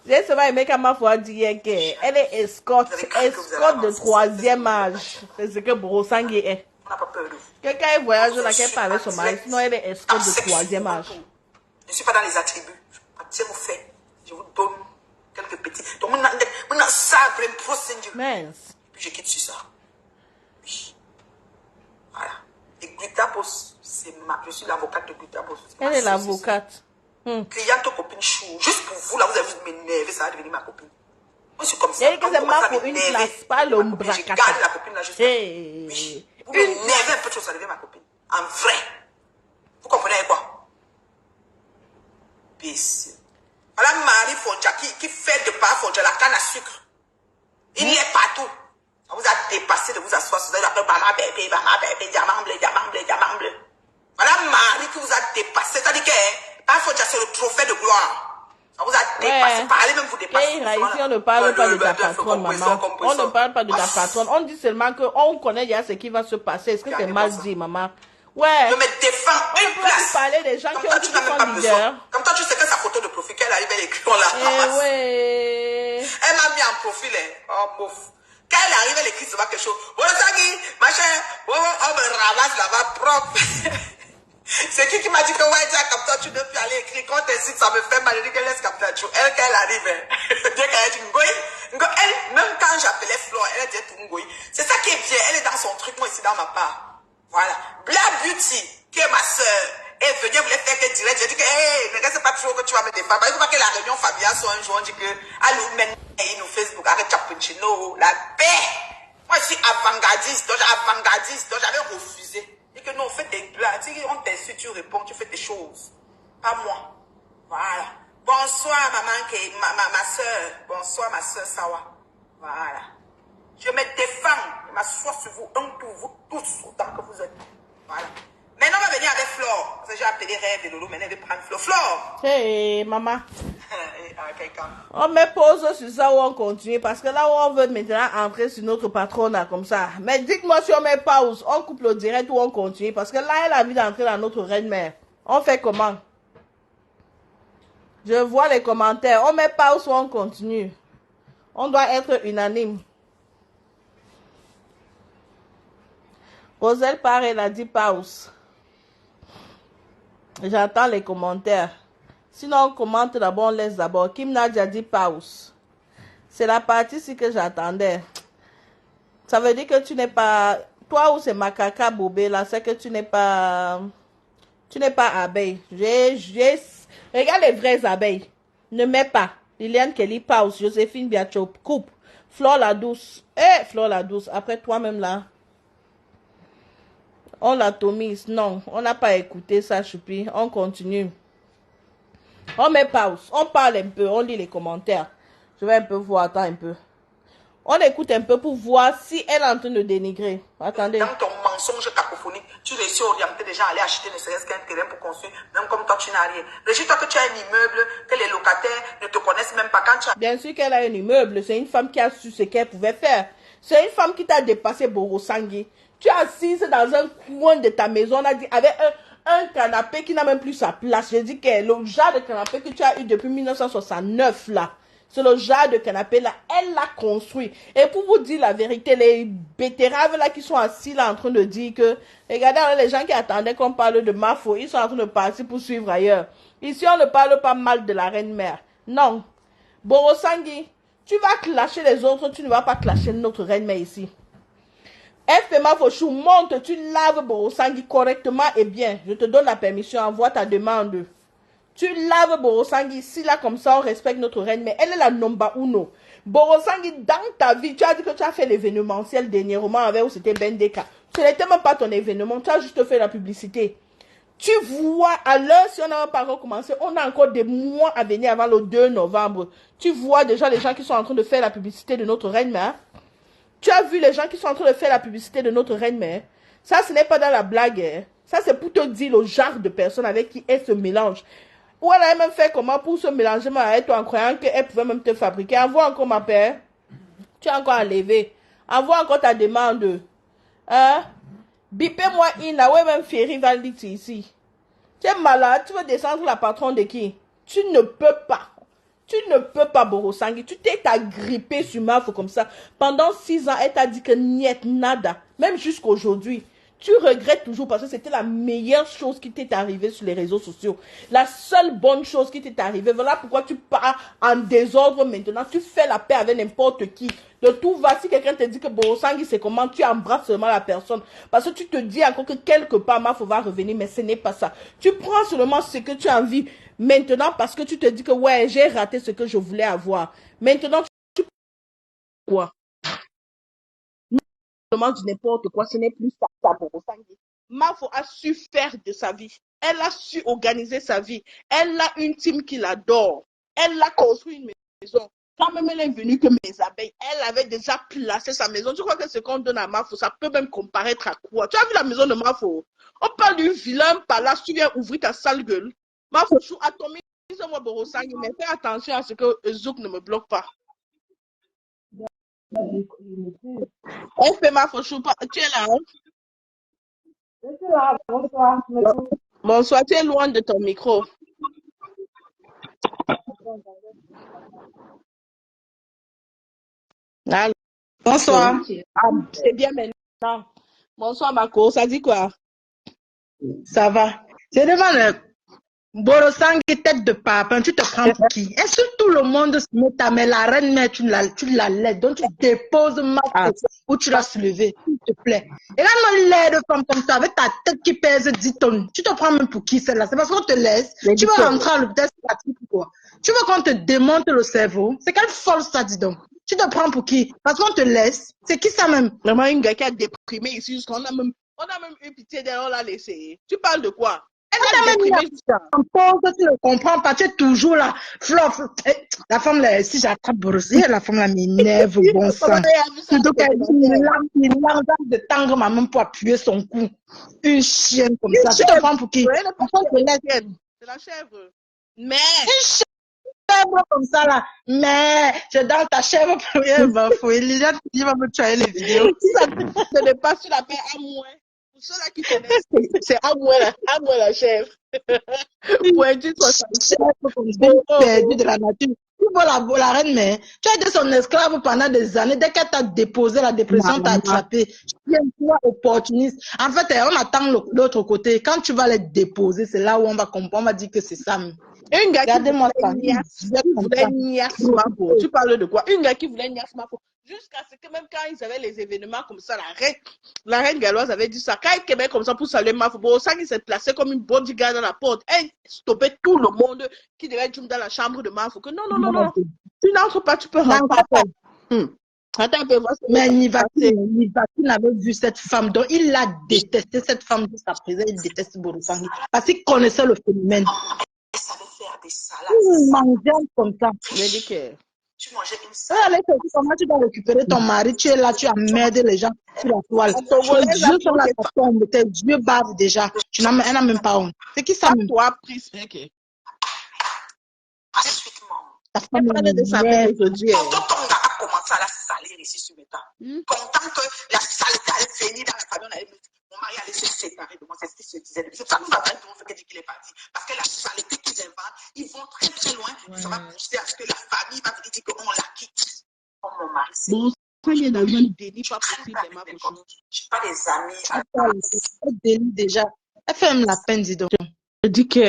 J'ai seulement aimé qu'à ma foi dire qu'elle est escorte de troisième âge. C'est ce que Borosangui est. On n'a pas peur de vous. Quelqu'un est voyage là, qu'elle parle avec son mari, sinon elle est escorte de troisième âge. Je ne suis pas dans les attributs. Je vous fais. Je vous donne quelques petits. Donc, maintenant, sabre, procédure. Mince. Puis je quitte sur ça. Oui. Voilà. Et Glutabos, je suis l'avocate de Glutabos. Elle est l'avocate. Cliente copine chou. Juste pour vous, là, vous allez m'énerver, ça va devenir ma copine. Moi, je suis comme ça. Elle dit que c'est moi pour une place, pas l'ombre. Je garde la copine là jusqu'à. Oui. Vous m'énervez un peu de choses, ça devient ma copine. En vrai. Vous comprenez quoi? Peace. Voilà Marie Fonja qui fait de par Fonja la canne à sucre. Il y est partout. Ça vous a dépassé de vous asseoir sur la maman bébé, diamant bleu, diamant bleu, diamant bleu. Voilà Marie qui vous a dépassé. C'est-à-dire que par Fonja, c'est le trophée de gloire. Ça vous a dépassé. Parlez même vous dépasser. Ici, on ne parle pas de ta patronne, maman. On ne parle pas de ta patronne. On dit seulement qu'on connaît déjà ce qui va se passer. Est-ce que c'est mal dit, maman? Ouais. Je me défends une place. Parler des gens qui ont dit qu'ils sont leaders. Comme toi, tu sais que sa photo de profil, qu'elle arrive, elle écrit, on la ramasse. Elle m'a mis en profil, oh, bouf. Quand elle arrive, elle écrit souvent quelque chose. Oh, Sagi, machin, oh, on me ramasse là-bas propre. C'est qui m'a dit que ouais, tu as capteur, tu ne peux plus aller écrire. Quand t'incites, ça me fait mal. Je dis qu'elle laisse capteur. Elle, quand elle arrive, dès qu'elle dit Ngoï, elle, même quand j'appelais Flore, elle disait tout Ngoï. C'est ça qui est bien. Elle est dans son truc, moi ici dans ma part. Voilà. Black Beauty, qui est ma soeur, elle venait, voulait faire que direct. J'ai dit que, hey, ne reste pas toujours que tu vas me défendre. Il faut pas que la réunion familiale soit un jour, on dit que, allô, maintenant, nous Facebook, arrête Chapuccino, la paix. Moi, je suis avant-gardiste, donc j'avais refusé. Et que non, fais tes blagues. On t'insulte, tu réponds, tu fais tes choses. Pas moi. Voilà. Bonsoir, maman, ma soeur. Bonsoir, ma soeur Sawa. Voilà. Je me défends. Je m'assois sur vous, un pour vous tous, autant que vous êtes. Voilà. Maintenant, on va venir avec Flore. Parce que j'ai appelé Rêve et Lolo. Maintenant, elle va prendre Flore. Flore. Hey, maman. On met pause sur ça ou on continue parce que là où on veut maintenant entrer sur notre patronat comme ça. Mais dites-moi si on met pause, on coupe le direct ou on continue parce que là elle a envie d'entrer dans notre reine-mère. On fait comment? Je vois les commentaires. On met pause ou on continue? On doit être unanime. Roselle part, elle a dit pause. J'attends les commentaires. Sinon, on commente d'abord, on laisse d'abord. Kim Nadia dit pause. C'est la partie ici que j'attendais. Ça veut dire que tu n'es pas... Toi ou c'est Makaka Bobé, là, c'est que tu n'es pas... Tu n'es pas abeille. Regarde les vraies abeilles. Ne mets pas. Liliane Kelly, pause. Joséphine Biachop, coupe. Flore la douce. Flore la douce. Après toi-même, là. On l'atomise. Non, on n'a pas écouté ça, Choupi. On continue. On met pause, on parle un peu, on lit les commentaires. Je vais un peu voir, attends un peu. On écoute un peu pour voir si elle est en train de dénigrer. Attendez. Dans ton mensonge cacophonique, tu réussis à orienter des gens à aller acheter ne serait-ce qu'un terrain pour construire, même comme toi tu n'as rien. Régis-toi que tu as un immeuble, que les locataires ne te connaissent même pas quand tu as... Bien sûr qu'elle a un immeuble, c'est une femme qui a su ce qu'elle pouvait faire. C'est une femme qui t'a dépassé Borosangui. Tu es assise dans un coin de ta maison, on a dit, avec un canapé qui n'a même plus sa place. Je dis que le genre de canapé que tu as eu depuis 1969 là, c'est le genre de canapé là, elle l'a construit. Et pour vous dire la vérité, les betteraves là qui sont assis là en train de dire que, regardez les gens qui attendaient qu'on parle de Mafo, ils sont en train de partir pour suivre ailleurs. Ici on ne parle pas mal de la reine-mère. Non. Borosangui, tu vas clasher les autres, tu ne vas pas clasher notre reine-mère ici. FPMA Fochou, monte, tu laves Borosangui correctement et bien. Je te donne la permission, envoie ta demande. Tu laves Borosangui ici, là, comme ça, on respecte notre reine, mais elle est la number uno. Borosangui, dans ta vie, tu as dit que tu as fait l'événementiel dernièrement avec où c'était Bendeka. Ce n'était même pas ton événement, tu as juste fait la publicité. Tu vois, à l'heure, si on n'a pas recommencé, on a encore des mois à venir avant le 2 novembre. Tu vois déjà les gens qui sont en train de faire la publicité de notre reine-mère. Tu as vu les gens qui sont en train de faire la publicité de notre reine-mère. Ça, ce n'est pas dans la blague. Hein. Ça, c'est pour te dire le genre de personnes avec qui elle se mélange. Ou elle a même fait comment pour se mélanger avec toi en croyant qu'elle pouvait même te fabriquer. Envoie encore ma paire. Tu as encore enlevé. Envoie encore ta demande. Hein? Bipez-moi Ina. Ouais, même Ferry Valiti ici. Tu es malade. Tu veux descendre la patronne de qui? Tu ne peux pas. Tu ne peux pas, Borosangui. Tu t'es agrippé sur Mafo comme ça. Pendant 6 ans, elle t'a dit que niet nada. Même jusqu'aujourd'hui. tu regrettes toujours parce que c'était la meilleure chose qui t'est arrivée sur les réseaux sociaux. La seule bonne chose qui t'est arrivée. Voilà pourquoi tu pars en désordre maintenant. Tu fais la paix avec n'importe qui. De tout va, si quelqu'un te dit que Borosangi c'est comment, tu embrasses seulement la personne. Parce que tu te dis encore que quelque part, Mafo va revenir, mais ce n'est pas ça. Tu prends seulement ce que tu as envie maintenant parce que tu te dis que ouais, j'ai raté ce que je voulais avoir. Maintenant, tu quoi? Du n'importe quoi, ce n'est plus ça pour Borosangi. Mafo a su faire de sa vie. Elle a su organiser sa vie. Elle a une team qui l'adore. Elle a construit une maison. Quand même elle est venue que mes abeilles, elle avait déjà placé sa maison. Tu crois que ce qu'on donne à Mafo, ça peut même comparaître à quoi? Tu as vu la maison de Mafo? On parle d'une vilain palace, tu viens ouvrir ta sale gueule. Mafo, chou atomise-moi Borosangi, mais fais attention à ce que Zouk ne me bloque pas. Elle fait Mafo, chou, tu es là, hein? Bonsoir. Bonsoir, tu es loin de ton micro. Allô? Bonsoir. Ah, c'est bien maintenant. Bonsoir, Marco. Ça dit quoi? Ça va. Je demande, Borosangi, tête de papin, tu te prends pour qui? Insulte tout le monde, mais la reine mère, tu la laides. Donc tu déposes Marco où tu l'as soulevé, s'il te plaît. Et là, non, l'aide de femme comme toi, avec ta tête qui pèse 10 tonnes, tu te prends même pour qui celle-là? C'est parce qu'on te laisse. Tu vas rentrer à l'hôpital psychiatrique ou quoi? Tu veux qu'on te démonte le cerveau? C'est quelle folle ça, dis donc? Tu te prends pour qui? Parce qu'on te laisse. C'est qui ça même? Vraiment, une gars qui a déprimé ici, jusqu'on a même eu pitié d'elle, on l'a laissé. Tu parles de quoi? Elle a déprimé jusqu'à. Tu ne comprends pas, tu es toujours là. La femme là, si j'attrape Borossi, la femme là m'énerve, bon sang. Donc, une lame de tendre ma main pour appuyer son cou. Une chienne comme ça. Tu te prends pour qui? C'est la chèvre. Mais. Une chèvre comme ça là. Mais, je dans ta chèvre pour les gens qui vont me tuer les vidéos. Si ça ne n'est pas sur la paix à moins. Pour ceux-là qui connaissent, c'est à moi la chèvre. Pointu, toi, ça. Chèvre comme ça, perdu de la nature. Tu vois la reine mère, tu as été son esclave pendant des années. Dès qu'elle t'a déposé, la dépression t'a attrapé. Tu es opportuniste. En fait, on attend l'autre côté. Quand tu vas les déposer, c'est là où on va comprendre, on va dire que c'est ça. Un gars Regardez-moi ça. qui voulait Nias Mafo. Tu parles de quoi? Un gars qui voulait Nias Mafo. Jusqu'à ce que même quand ils avaient les événements comme ça, la reine galloise avait dit ça. Quand il Québec comme ça pour saluer Mafo, Borosangi s'est placé comme une bodyguard dans la porte. Elle stoppait tout le monde qui devait être dans la chambre de Mafo. Que non. Tu n'entres pas, tu peux rentrer. Attends un peu, voir. Mais Nivaki avait vu cette femme, donc il a détesté cette femme de sa présence, il déteste Borosangi parce qu'il connaissait le phénomène. Elle savait faire des salades. Il mangeait comme ça. Tu mangeais une salade. Comment tu dois récupérer ton mari? Tu es là, tu emmerdes les gens sur la toile. Tes yeux sont là, tes yeux bavent déjà. Elle n'a même pas honte. C'est qui ça? Toi, prise. Gratuitement. Ta femme de sa mère aujourd'hui. Quand Tonga a commencé à la salir ici sur mes temps, content que la saleté allait venir dans la famille, mon mari allait se séparer de moi, c'est ce qu'il se disait. C'est ça que ça va être tout fait qu'il est parti. Parce que la saleté qu'ils inventent, ils vont très très loin. Ça va pousser à ce que la famille va venir dire qu'on la quitte. Oh, mon mari, c'est bon. Il est dans un déni pas possible. Je n'ai pas des amis. Elle déni déjà. Elle fait même la peine, dis donc. Je dis que.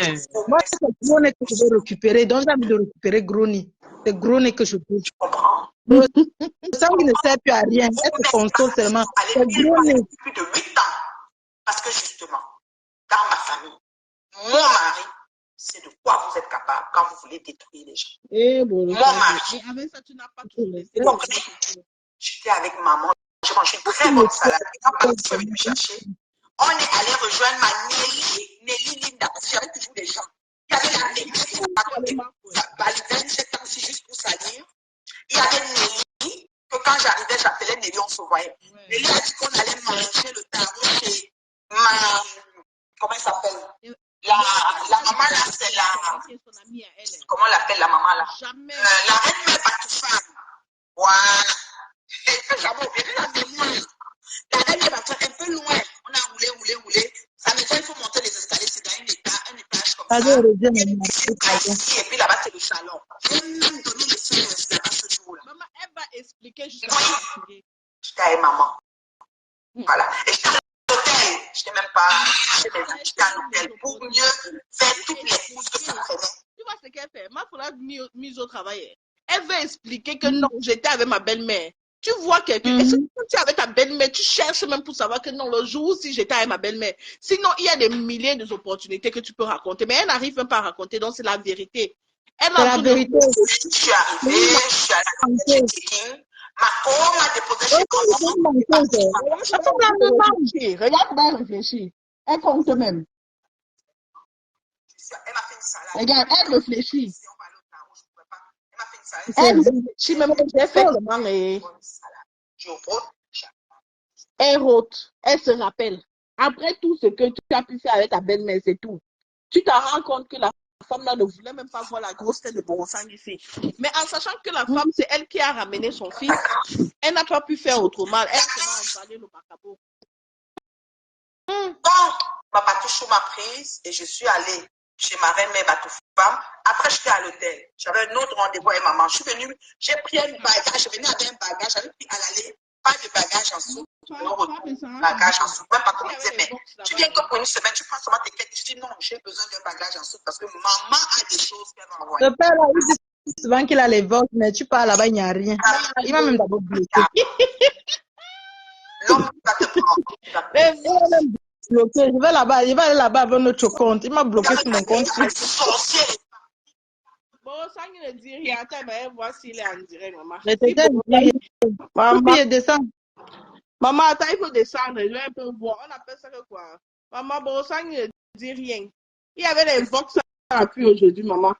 Moi, c'est Groni que je veux récupérer. Donc, j'ai envie de récupérer Groni. C'est Groni que je veux. Tu comprends? Ça qui ne sert plus à rien. Elle se console seulement. C'est Groni. Plus de 8 ans. Parce que justement, dans ma famille, mon mari, c'est de quoi vous êtes capable quand vous voulez détruire les gens. Mon mari. Avec ça, tu n'as pas tout laissé. J'étais avec maman. J'ai mangé une très bonne salade. Quand papa est venu me chercher, on est allé rejoindre ma Nelly Linda. Parce qu'il y avait toujours des gens. Il y avait la Nelly qui validait 7 ans aussi juste pour salir. Il y avait Nelly, que quand j'arrivais, j'appelais Nelly, on se voyait. Nelly a dit qu'on allait manger le tarot chez comment elle s'appelle? La maman là, c'est la. Comment on l'appelle la maman là? La reine mère Batoufane. Voilà. Jamais oublié la mémoire. La reine mère Batoufane, un peu loin. On a roulé. Sa maison, il faut monter les escaliers, c'est dans un étage comme ça. Et puis là-bas, c'est le salon. J'ai même donné le seul là-bas ce jour-là. Maman, elle va expliquer jusqu'à J'étais avec maman. Voilà. Et j'étais à l'hôtel. Je n'ai même pas j'étais à l'hôtel pour mieux faire toutes les courses que ça prenait. Tu vois ce qu'elle fait? Ma foulade mise au travail. Elle veut expliquer que non, j'étais avec ma belle-mère. Tu vois quelqu'un, et si tu es avec ta belle-mère, tu cherches même pour savoir que non, le jour où si j'étais avec ma belle-mère. Sinon, il y a des milliers d'opportunités que tu peux raconter, mais elle n'arrive même pas à raconter, donc c'est la vérité. Elle C'est a la vérité. Je suis arrivée, je suis allée à l'hôtel, j'ai check-in. Ma co m'a déposé chez moi. Regarde comment elle réfléchit. Elle compte même. Elle m'a fait une salade. Regarde, elle réfléchit. Si on va aller au Cameroun, je ne pouvais pas. Elle m'a fait une salade. Elle réfléchit même. J'ai fait comment et Bonne salade. Je rote. elle rote. Elle se rappelle. Après tout ce que tu as pu faire avec ta belle-mère, c'est tout. Tu te rends compte que la femme là ne voulait même pas voir la grosse tête de Borosang ici. Mais en sachant que la femme, c'est elle qui a ramené son fils, elle n'a pas pu faire autrement. Elle s'est emballée le macabo. Donc, ma Batouchou m'a prise et je suis allée chez ma reine-mère Batoufam. Après, j'étais à l'hôtel. J'avais un autre rendez-vous avec maman. Je suis venue, j'ai pris un bagage. Je venais avec un bagage. J'avais pris à l'aller, pas de bagage en sous. Bagage en sous. Même pas comme disait, mais tu viens que pour une semaine, tu prends seulement tes quêtes. Je dis non, j'ai besoin d'un bagage en sous parce que maman a des choses qu'elle va envoyer. Le père, là, il dit souvent qu'il a les votes, mais tu pars là-bas, il n'y a rien. Il va même d'abord bloquer. L'homme va te prendre. Il va même bloquer. Je vais là-bas, il va aller là-bas avec notre compte. Il m'a bloqué sur mon compte. Sorcier. Bon, ça ne dit rien. Attends, mais voir s'il est en direct, maman. Mais t'es Maman, descend. maman, attends, il faut descendre. Je vais un peu voir. On appelle ça que quoi? Maman, bon, ça ne dit rien. Il y avait les vox à l'appui aujourd'hui, maman.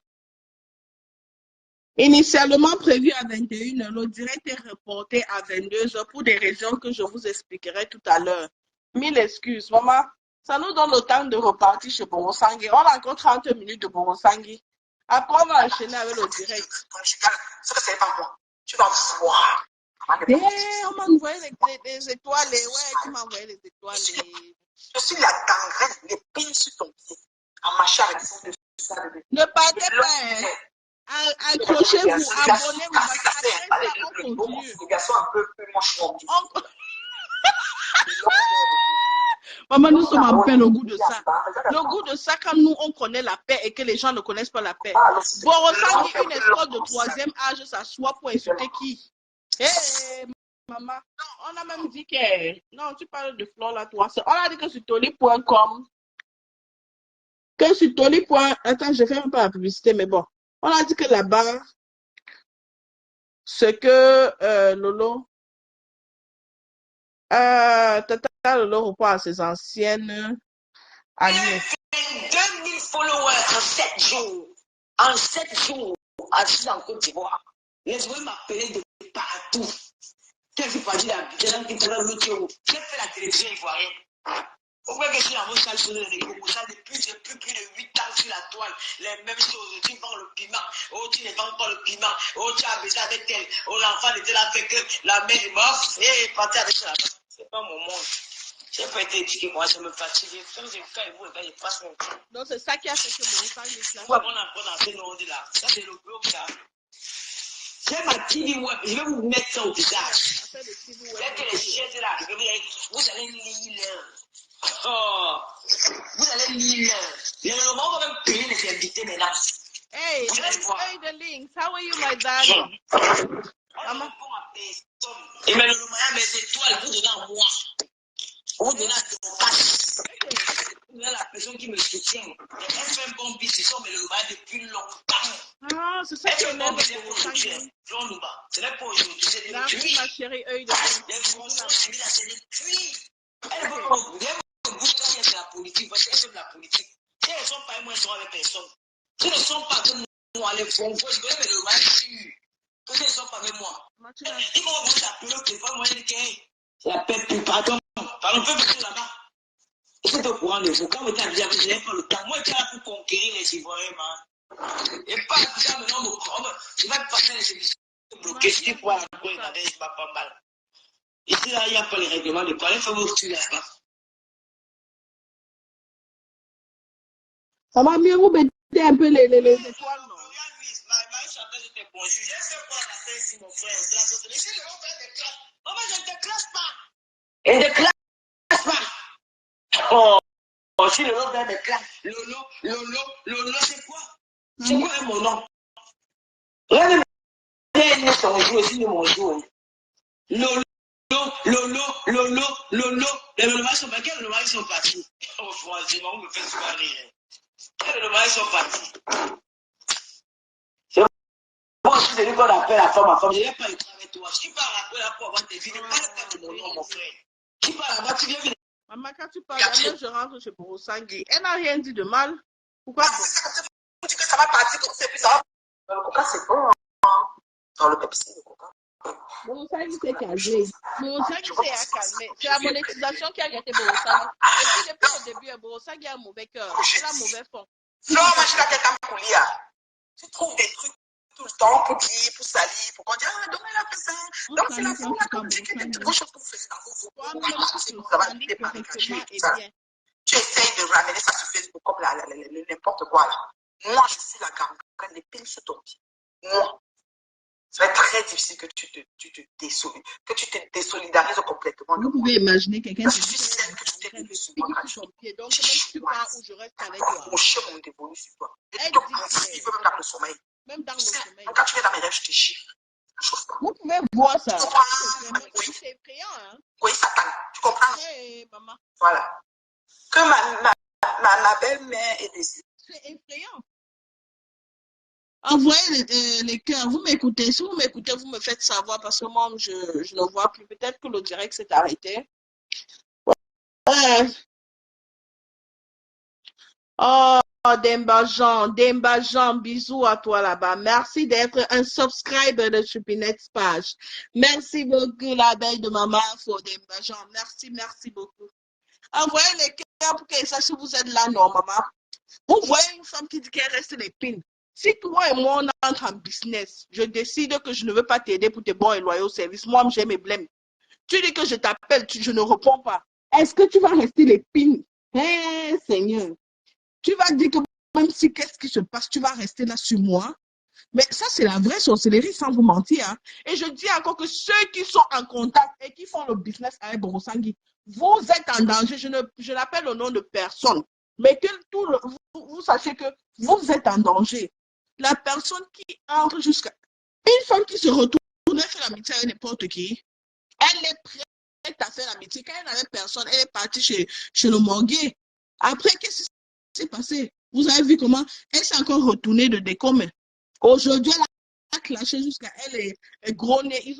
Initialement prévu à 21h, le direct est reporté à 22h pour des raisons que je vous expliquerai tout à l'heure. Mille excuses, maman. Ça nous donne le temps de repartir chez Borosangui. On a encore 30 minutes de Borosangui. Après, on va enchaîner avec le direct. Ce que c'est pas moi. Tu vas voir. On m'a envoyé les étoiles. Ouais, tu m'as envoyé les étoiles. Je suis la gangrène, les pieds sur ton pied. En marchant avec vous de ça. Ne partez pas. Accrochez-vous, abonnez-vous. Après ça, on continue. Les garçons un peu plus moches. Maman, nous sommes en paix, le goût de ça. Le goût de ça, quand nous, on connaît la paix et que les gens ne connaissent pas la paix. Borosangui, une école de 3e âge, s'assoit pour insulter qui? Hé, maman. On a même dit que... Non, tu parles de Flore là, toi. On a dit que sur toli.com, que sur toli. Attends, je fais un peu la publicité, mais bon. On a dit que là-bas, ce que Lolo... Tata Lolo repart à ses anciennes années. 2000 followers en 7 jours. En 7 jours, assis en Côte d'Ivoire. Les gens m'appelaient de partout. Qu'est-ce que tu as dit là? J'ai fait la télévision ivoirienne. Pourquoi que je suis dans vos salles sur les ça depuis plus de 8 ans sur la toile, les mêmes choses, tu vends le piment, oh tu ne vends pas le piment, oh tu as baisé avec elle, oh l'enfant était là fait que la mère est morte, et partez avec ça. C'est pas mon monde. J'ai pas été éduqué, moi je me fatigue, quand vous, je passe mon temps. Donc c'est ça qui a fait que mon enfant est là. Ouais, on apprend dans ce monde là, ça c'est le bloc là. J'ai ma TV web, je vais vous mettre ça au visage. Dès que les chaises là, vous allez lire. Oh, vous allez lire. Le moment va même payer les invités maintenant. Hey, the links. How are you, my darling? Maman. Et mais le moment, mes étoiles, vous donnez à moi. Vous donnez à ton cash. Vous donnez à la personne qui me soutient. Elle fait un bon business, mais le moment depuis longtemps. Ah, c'est ça qui est bon business pour aujourd'hui. Ce n'est pas aujourd'hui, c'est depuis. Ma chérie, œil de les Français, c'est depuis. Elle veut pas c'est la politique, parce qu'elles aiment la politique. Si elles ne sont pas, moi, elles sont avec personne. Si elles ne sont pas avec moi, les Français, je vais me le mal sûr. Si elles ne sont pas avec moi. Ils vont vous appeler au téléphone, moi, je dis, la paix plus, pardon, pardon, peut passer là-bas. Et c'est au courant de vous. Quand vous êtes habillé, je n'ai pas le temps. Moi, je suis là pour conquérir les Ivoiriens, man. Et pas ça, maintenant, je vais passer les émissions bloquées. Je dis, quoi, encore, il m'avait pas mal. Ici, là, il n'y a pas les règlements de parler, il faut vous tuer là-bas. Ça va mieux vous mettre un peu les étoiles, non? Je sais quoi la faire ici, mon frère. C'est la société. Si on fait des classes, je ne te classe pas. Et ne classe pas. Oh, si Lolo donne des claques. Lolo, c'est quoi? C'est quoi mon nom? Regardez, il est son jour, aussi de mon jour. Lolo. Les Lolomaïs sont partis. Quels Lolomaïs sont partis? Oh, franchement, on me fait souvent rire. Quels Lolomaïs sont partis? C'est moi aussi, celui qu'on appelle la femme à femme. Je n'ai pas écrit avec toi. Si tu parles après là pour avoir tes vies, ne parle pas de mon nom, mon frère. Tu parles là-bas, tu viens venir. Maman, quand tu parles, même je rentre chez Borosangui. Elle n'a rien dit de mal. Pourquoi? Vous dites que ça va partir comme ça, puis ça va. Le coca, c'est bon. Dans le Pepsi, le coca. Borosangui s'est calmé. Borosangui s'est calmé. C'est la monétisation qui a gâté Borosangui. Et puis depuis le début, Borosangui a un mauvais cœur. Elle a un mauvais fond. Non, moi, je suis là quelqu'un pour lire. Tu trouves des trucs tout le temps pour dire, pour salir, pour qu'on dise, ah, donc elle a fait ça. Donc c'est la femme là, comme tu dis, des choses que vous faites dans vos vous ça va quitter par les cachets et tout ça. Tu essayes de ramener ça sur Facebook comme n'importe quoi là. Moi, je suis la garde, les pines sur ton pied. Moi. Ça va être très difficile que tu te désolidarises complètement. Vous pouvez imaginer quelqu'un qui suis celle que tu t'es désolé sur moi. Donc, même si tu pars où je reste avec toi. Accrocher mon dévolu sur toi. Et tu te poursuivre même dans le sommeil. Même dans le sommeil. Quand tu viens dans mes rêves, je te chiffre. Vous pouvez voir ça. C'est effrayant, hein? Oui, Satan. Tu comprends? Oui, maman. Voilà. Que ma belle-mère est décédée. C'est effrayant. Envoyez les cœurs. Vous m'écoutez. Si vous m'écoutez, vous me faites savoir parce que moi, je ne vois plus. Peut-être que le direct s'est arrêté. Ouais. Oh, Demba Jean, bisous à toi là-bas. Merci d'être un subscriber de Chupinette's page. Merci beaucoup, la belle de maman pour Demba Jean. Merci beaucoup. Envoyez les cœurs pour qu'elle sache si vous êtes là, non, maman. Vous voyez une femme qui dit qu'elle reste les pins. Si toi et moi, on entre en business, je décide que je ne veux pas t'aider pour tes bons et loyaux services. Moi, j'ai mes blèmes. Tu dis que je t'appelle, je ne réponds pas. Est-ce que tu vas rester les pins? Hé, Seigneur. Tu vas dire que même si qu'est-ce qui se passe, tu vas rester là sur moi. Mais ça, c'est la vraie sorcellerie, sans vous mentir. Hein. Et je dis encore que ceux qui sont en contact et qui font le business avec Borosangui, vous êtes en danger. Je n'appelle au nom de personne. Mais que vous sachez que vous êtes en danger. La personne qui entre jusqu'à... Une femme qui se retourne, elle fait l'amitié avec n'importe qui. Elle est prête à faire l'amitié. Quand elle n'avait personne, elle est partie chez le morguet. Après, qu'est-ce qui s'est passé? Vous avez vu comment elle s'est encore retournée de décom. Aujourd'hui, elle a clashé jusqu'à elle est gros nez.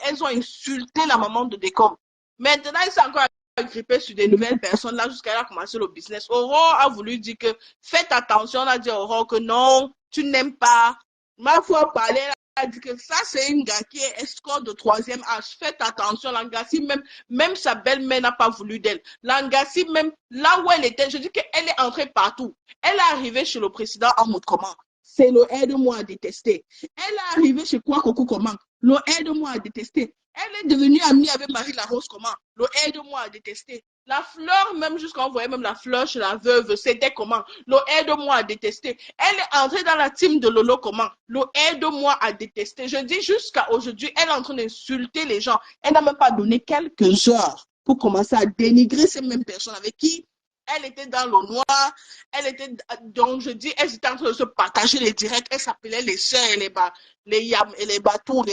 Elles ont insulté la maman de décom. Maintenant, elle s'est encore grippée sur des nouvelles personnes là jusqu'à elle a commencé le business. Aurore a voulu dire que faites attention. On a dit à Aurore que non, tu n'aimes pas. Ma foi parler, elle a dit que ça c'est une gars qui est escorte de 3e âge. Faites attention, Langassi, même sa belle-mère n'a pas voulu d'elle. Langassi, même là où elle était, je dis qu'elle est entrée partout. Elle est arrivée chez le président en mode comment? C'est le aide-moi à détester. Elle est arrivée chez Kwakoku comment? Le aide-moi à détester. Elle est devenue amie avec Marie Larose comment? Le aide-moi à détester. La fleur, même jusqu'à on voyait même la fleur chez la veuve, c'était comment? Le aide-moi à détester. Elle est entrée dans la team de Lolo comment? Le aide-moi à détester. Je dis jusqu'à aujourd'hui, elle est en train d'insulter les gens. Elle n'a même pas donné quelques heures pour commencer à dénigrer ces mêmes personnes avec qui elle était dans le noir, donc je dis, elles étaient en train de se partager les directs, elles s'appelaient les sœurs et les yam et les batous.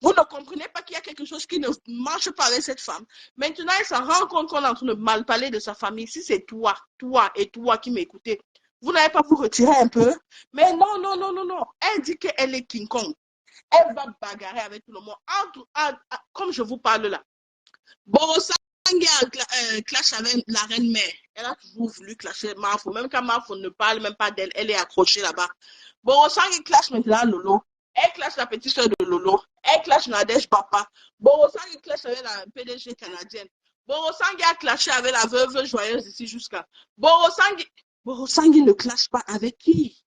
Vous ne comprenez pas qu'il y a quelque chose qui ne marche pas avec cette femme. Maintenant, elle s'en rend compte qu'on est en train de mal parler de sa famille. Si c'est toi qui m'écoutez, vous n'allez pas vous retirer un peu? Mais non. Elle dit qu'elle est King Kong. Elle va bagarrer avec tout le monde. Comme je vous parle là. Borosangui a clash avec la reine-mère. Elle a toujours voulu clasher Mafo. Même quand Mafo ne parle même pas d'elle, elle est accrochée là-bas. Borosangui clash maintenant Lolo. Elle clash la petite soeur de Lolo. Elle clash Nadège Papa. Borosangui clash avec la PDG canadienne. Borosangui a clashé avec la veuve joyeuse ici jusqu'à. Borosangui ne clash pas avec qui?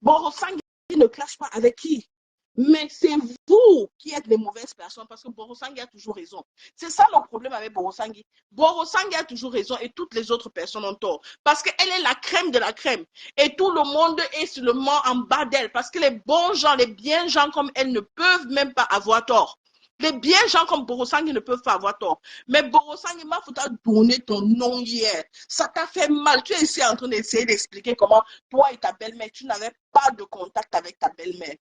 Borosangui ne clash pas avec qui? Mais c'est vous qui êtes les mauvaises personnes parce que Borosangui a toujours raison. C'est ça le problème avec Borosangui. Borosangui a toujours raison et toutes les autres personnes ont tort. Parce qu'elle est la crème de la crème. Et tout le monde est seulement en bas d'elle. Parce que les bons gens, les bien gens comme elle ne peuvent même pas avoir tort. Les bien gens comme Borosangi ne peuvent pas avoir tort. Mais Borosangi m'a foutu donner ton nom hier. Ça t'a fait mal. Tu es ici en train d'essayer d'expliquer comment toi et ta belle-mère, tu n'avais pas de contact avec ta belle-mère.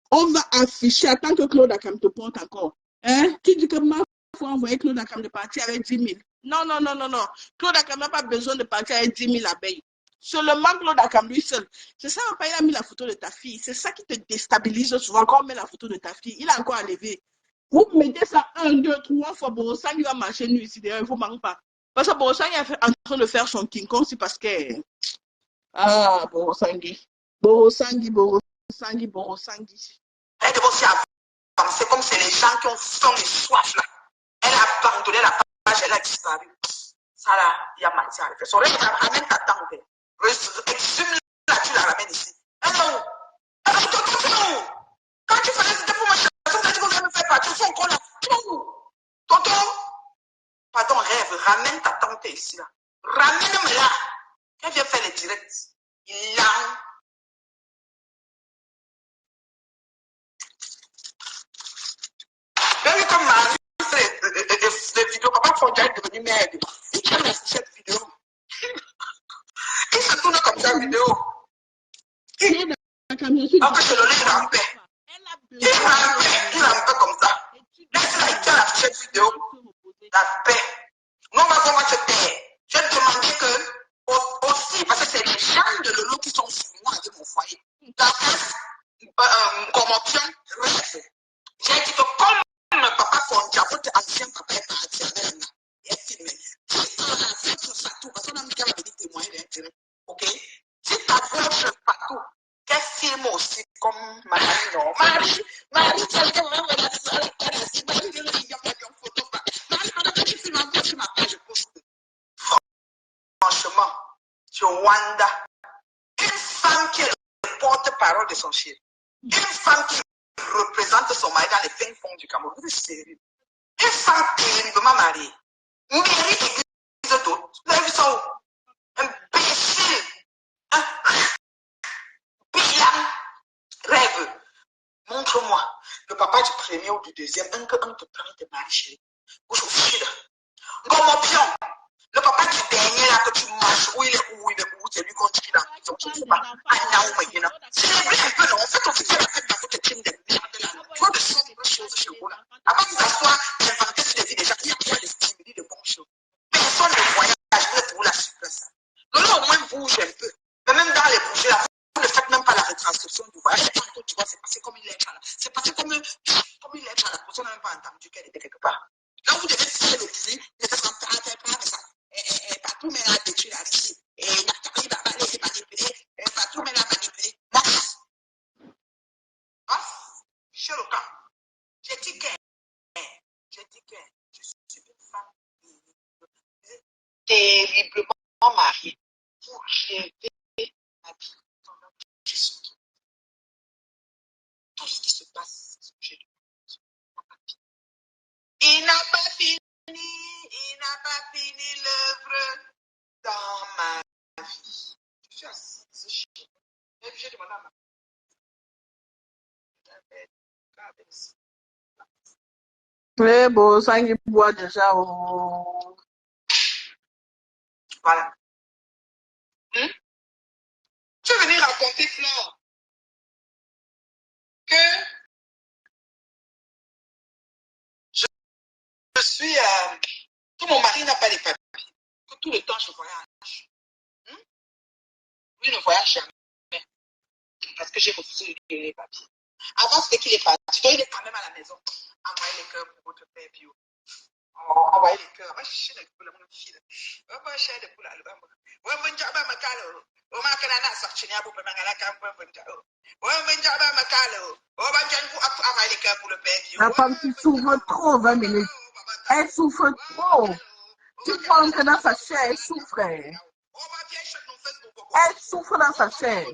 On va afficher, attends que Claude Akam te porte encore. Hein? Qui dit que ma faut envoyer Claude Akam de partir avec 10 000? Non, non, non, non, non. Claude Akam n'a pas besoin de partir avec 10 000 abeilles. Seulement Claude Akam lui seul. C'est ça, papa, il a mis la photo de ta fille. C'est ça qui te déstabilise souvent quand on met la photo de ta fille. Il a encore enlevé. Vous mettez ça 1, 2, 3 fois. Borosang, il va marcher nu ici. D'ailleurs, il ne vous manque pas. Parce que Borosang est en train de faire son King Kong, c'est parce que. Ah, Borosangi. Borosangi, Borosangi, Borosangi. Elle doit aussi avancer comme c'est les gens qui ont faim et soif là. Elle a abandonné la page, elle a disparu. Ça là, il y a matière à le faire. Son rêve, ramène ta tante. Exhume-la, tu la ramènes ici. Alors, quand tu faisais c'était pour ma chanson, tu as dit qu'on allait me faire partir son corps là. Tonton, pardon, rêve, ramène ta tante ici là. Ramène-moi là. Elle vient faire les directs. Il l'a. Même comme Marie fait les vidéos, papa Fondia est devenu maigre. Il tient cette vidéo. Il se tourne comme ça, vidéo. Alors que je le rampais. Il rampait comme ça. Laisse-la, il tient cette vidéo. La paix. Non, ma voix se paie. Je demandais que, aussi, parce que c'est les gens de Lolo qui sont sur moi avec mon foyer. Dans cette commotion, rêve. J'ai dit que comme papa Fondia, votre ancien papa est parti avec la et filmé. Si tu as fait sur ça tout, parce qu'on a mis qu'elle a dit témoigner d'intérêt. Ok? Si ta voix ne pas tout, qu'elle filme aussi comme Marie, non. Marie, tu as dit que maman va dire ça, Marie, il y a pas de photo. Marie, pendant que tu filmes un peu sur ma page, je poste. Franchement, sur Wanda, une femme qui est le porte-parole de son chien, une femme qui représente son mari dans les fins fonds du Cameroun. Vous êtes sérieux? Une femme terriblement mariée, mairie église d'autres. Vous avez vu ça où? Imbécile, un bilan, rêve. Montre-moi le papa du premier ou du deuxième, un te prend de mari chérie. Où je suis là. Gomopion, le papa du dernier là que tu marches, où il est où, c'est lui qu'on dit qu'il a prison, je ne sais pas. Célébrer un peu, non. En fait, on fait la fête dans votre team de merde là. Trop de choses chez vous là. Avant de vous asseoir, d'inventer sur les vies des gens, il y a quoi de stimuler de bonnes choses. Personne ne voyage, vous êtes vous là sur place. Lolo au moins bouge un peu. Mais même dans les bouger là, vous ne faites même pas la retranscription du voyage. Tantôt, tu vois, c'est passé comme une lettre là. C'est passé comme une lettre là. Vous n'avez même pas entendu qu'elle était quelque part. Là, vous devez faire le cri, ne te sens pas ça. Partout, mais là, détruit la ici. Et Nathalie va aller manipuler. Partout, mais là, manipuler. Max. Ah, chez le camp. J'ai dit que je suis une femme terriblement mariée. Vous rêvez ma vie pendant que je suis tout ce qui se passe, c'est ce que j'ai dit. Il n'a pas fini l'œuvre dans ma vie. Je suis assise chez moi. J'ai demandé à ma Oui, Borosangi boit déjà. Oh. Voilà. Je vais venir raconter, Flore, que je suis. Que mon mari n'a pas les papiers. Que tout le temps je voyage. Lui ne voyage jamais. Parce que j'ai refusé de lui donner les papiers. Avant, c'était qu'il est parti. Donc, il est quand même à la maison. Envoyez les cœurs pour votre père bio. Envoyez les cœurs. Moi, je suis avec vous, mon fille. Moi, je suis avec vous, là. Moi, je suis avec vous. Oma kana sorti ni abu pe mangala kan po bonja o. Wa menja ba makalo. O ba jan ku ap les cœurs pour le père. La femme qui souffre trop, 20 minutes. Elle souffre trop. Tu prends que dans sa chair, elle souffre. Elle souffre dans sa chair.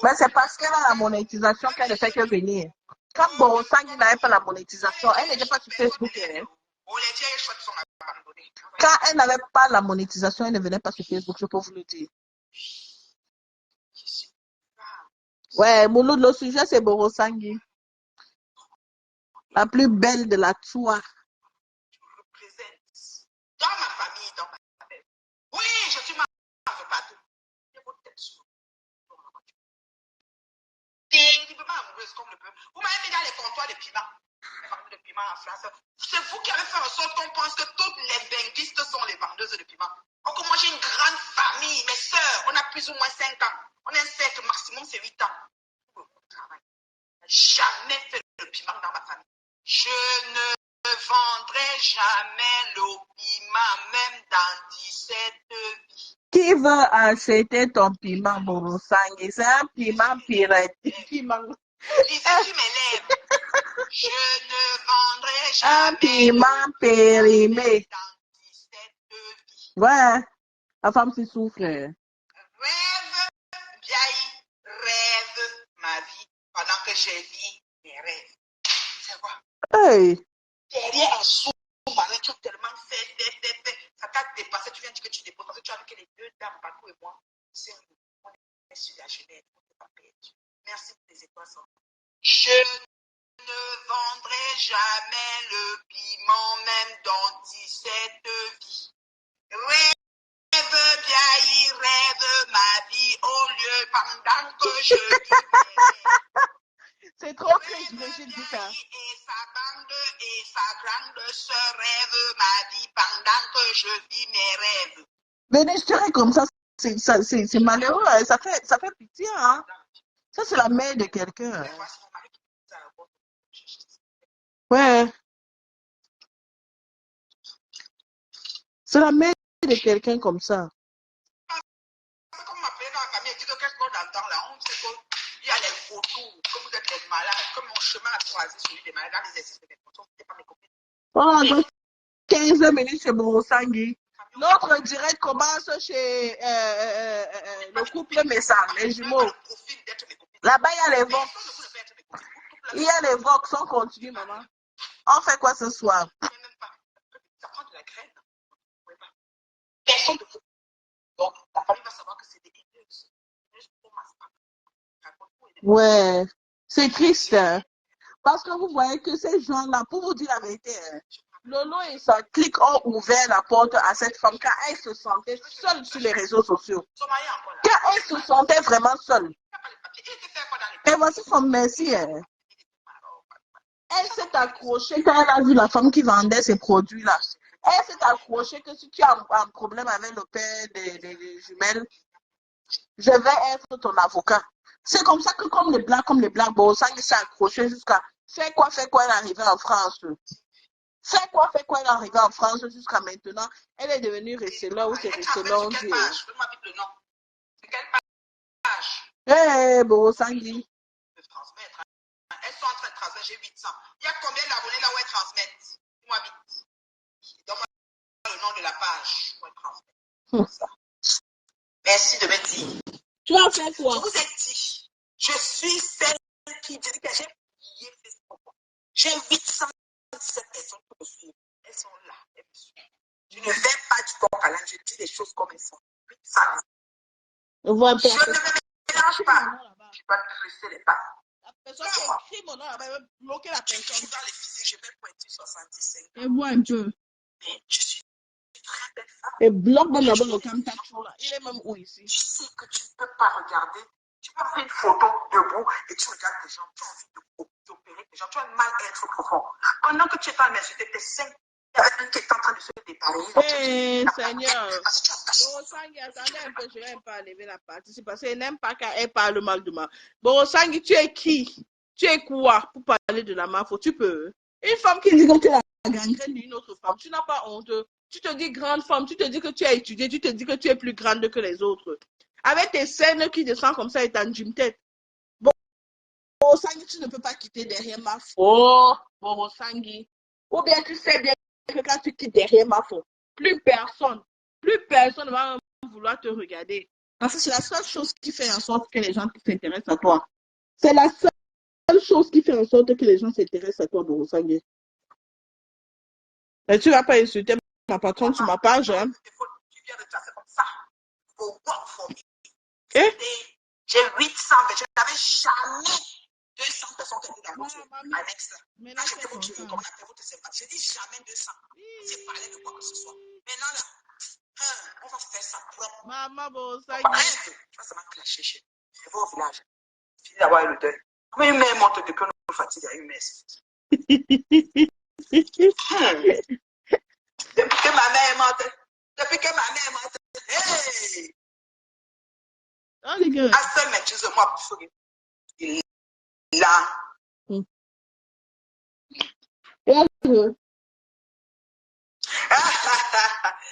Mais c'est parce qu'elle a la monétisation qu'elle ne fait que venir. Quand Borosangi n'avait pas la monétisation, elle n'était pas sur Facebook. Quand elle n'avait pas la monétisation, elle ne venait pas sur Facebook, je peux vous le dire. Ouais, Mouloud, le sujet c'est Borosangi. La plus belle de la tour. Représente dans ma famille, dans ma famille. Oui, je suis ma partout. Je vous tête sur terriblement amoureuse comme le peuple. Vous m'avez mis dans les comptoirs de piment. Les vendeurs de piment en France. C'est vous qui avez fait en sorte qu'on pense que toutes les benguistes sont les vendeuses de piment. Donc moi j'ai une grande famille, mes sœurs, on a plus ou moins 5 ans. On a un cercle maximum, c'est 8 ans. Jamais fait le piment dans ma famille. Je ne vendrai jamais le piment, même dans 17 vies. Qui veut acheter ton piment, Borosangui? C'est un piment pirate. Piment. Lisez sur mes lèvres. Je ne vendrai Un jamais piment le périmé. dans 17 vies. Ouais, la femme se souffre. Rêve, vieille, rêve ma vie pendant que je vis mes rêves. C'est quoi? Hey, Derrière un sous-marin, tu as tellement fait. Ça t'a dépassé, tu viens dire que tu déposes. Parce que tu as vu que les 2 dames, Patou et moi, c'est on est sur la Genève, on n'est pas perdu. Merci pour les étoiles. Je ne vendrai jamais le piment, même dans 17 vies. Rêve, vieille, rêve ma vie au lieu pendant que je vis mes rêves. c'est trop triste, Brigitte dit ça. Et sa bande et sa grande sœur rêve ma vie pendant que je vis mes rêves. Venez, je dirais comme ça, c'est malheureux, hein. Ça fait pitié, hein. Ça, c'est la mère de quelqu'un. Mais Hein. voici mon mari qui dit ça à votre Ouais, c'est la mère de quelqu'un comme ça. C'est comme m'appeler dans la famille et dire que qu'est-ce qu'on entend là? On sait qu'il y a les photos, comme vous êtes les malades, comme mon chemin a croisé celui des malades dans les exercices de mes photos, c'était pas mes copines. Oh, dans 15 minutes chez Borosangui. Notre direct commence chez le couple Messang, les jumeaux. Le profil d'être mes copines. Là-bas, il y a les Personne Vox. ne voulait être mes copines. Il y a les Vox, on continue, maman. On fait quoi ce soir? Même pas. Ça prend de la graine. Vous ne pouvez pas. Personne ne veut. Donc, ta famille va savoir que c'est des haineuses. Ouais, c'est triste. Hein. Parce que vous voyez que ces gens-là, pour vous dire la vérité, hein, Lolo et sa clique ont ouvert la porte à cette femme car elle se sentait seule sur les réseaux sociaux. Car elle se sentait vraiment seule. Et voici son merci. Hein. Elle s'est accrochée quand elle a vu la femme qui vendait ces produits-là. Elle s'est accrochée que si tu as un problème avec le père des jumelles, je vais être ton avocat. C'est comme ça que comme les Black Borosangui s'est accroché jusqu'à faire quoi, elle est arrivée en France. Faire quoi, elle est arrivée en France jusqu'à maintenant. Elle est devenue receleur ou c'est receleur. Quelle page? Donne-moi vite le nom. C'est quelle page? Eh, Borosangui. De transmettre. Elles sont en train de transmettre, j'ai 800. Il y a combien d'abonnés là où elles transmettent? Dis-moi vite. Donne-moi le nom de la page où elles transmettent. Merci de me dire. Tu vas faire quoi? Je vous ai dit, je suis celle qui dit que j'ai oublié Facebook. J'ai 817 personnes qui me suivent. Elles sont là, elles me suivent. Je ne vais pas du coq à l'âne, je dis les choses comme elles sont. 800. Je ne me mélange pas. Je dois tresser les pas. La personne qui écrit mon nom, elle va bloquer la personne. Je suis dans les physiques, je vais pointer 65. Et vois un peu. Mais je suis une très belle femme. Et bloque même d'abord le camtacho là. Il est même où ici? Tu sais que tu ne peux pas regarder. Tu peux faire une photo debout et tu regardes les gens. Tu as envie d'opérer les gens. Tu as un mal-être profond. Pendant que tu es en insulté tes seins, il y avait un qui est en train de se débarrasser. Eh, Seigneur. Borosangui, attendez un peu, je vais pas enlever la partie parce qu'elle n'aime pas quand elle parle mal de moi. Borosangui, tu es qui? Tu es quoi pour parler de la mafia? Tu peux. Une femme qui dit que tu es la gangrène d'une autre femme, tu n'as pas honte. Tu te dis grande femme, tu te dis que tu as étudié, tu te dis que tu es plus grande que les autres. Avec tes scènes qui descendent comme ça et ta gym-tête. Borosangui, tu ne peux pas quitter derrière ma faute. Borosangui. Ou bien tu sais bien que quand tu quittes derrière ma faute, plus personne ne va vouloir te regarder. Parce que c'est la seule chose qui fait en sorte que les gens s'intéressent à toi. C'est la seule chose qui fait en sorte que les gens s'intéressent à toi, Borosangui. Mais tu ne vas pas insulter ma patronne sur ma page, hein? Tu viens de tracer comme ça. Faut work for me. Eh? J'ai 800, mais je n'avais jamais 200 personnes qui étaient dans votre annexe là. Maintenant, Quand j'étais c'est votre, content. comment on appelle votre sympathie, je dis jamais 200. C'est parler de quoi que ce soit. Maintenant là, on va faire ça propre. Maman, bon, ça On va rêver. Ça m'a clashé chez nous. Je vais au village. Fini d'avoir le deuil. Mais une mère morte depuis qu'on nous fatigue à une mère. Depuis que ma mère est morte. Depuis que ma mère est morte. Hey! Oh, les gars. À seul maîtrise, moi, pour faire. Il est là.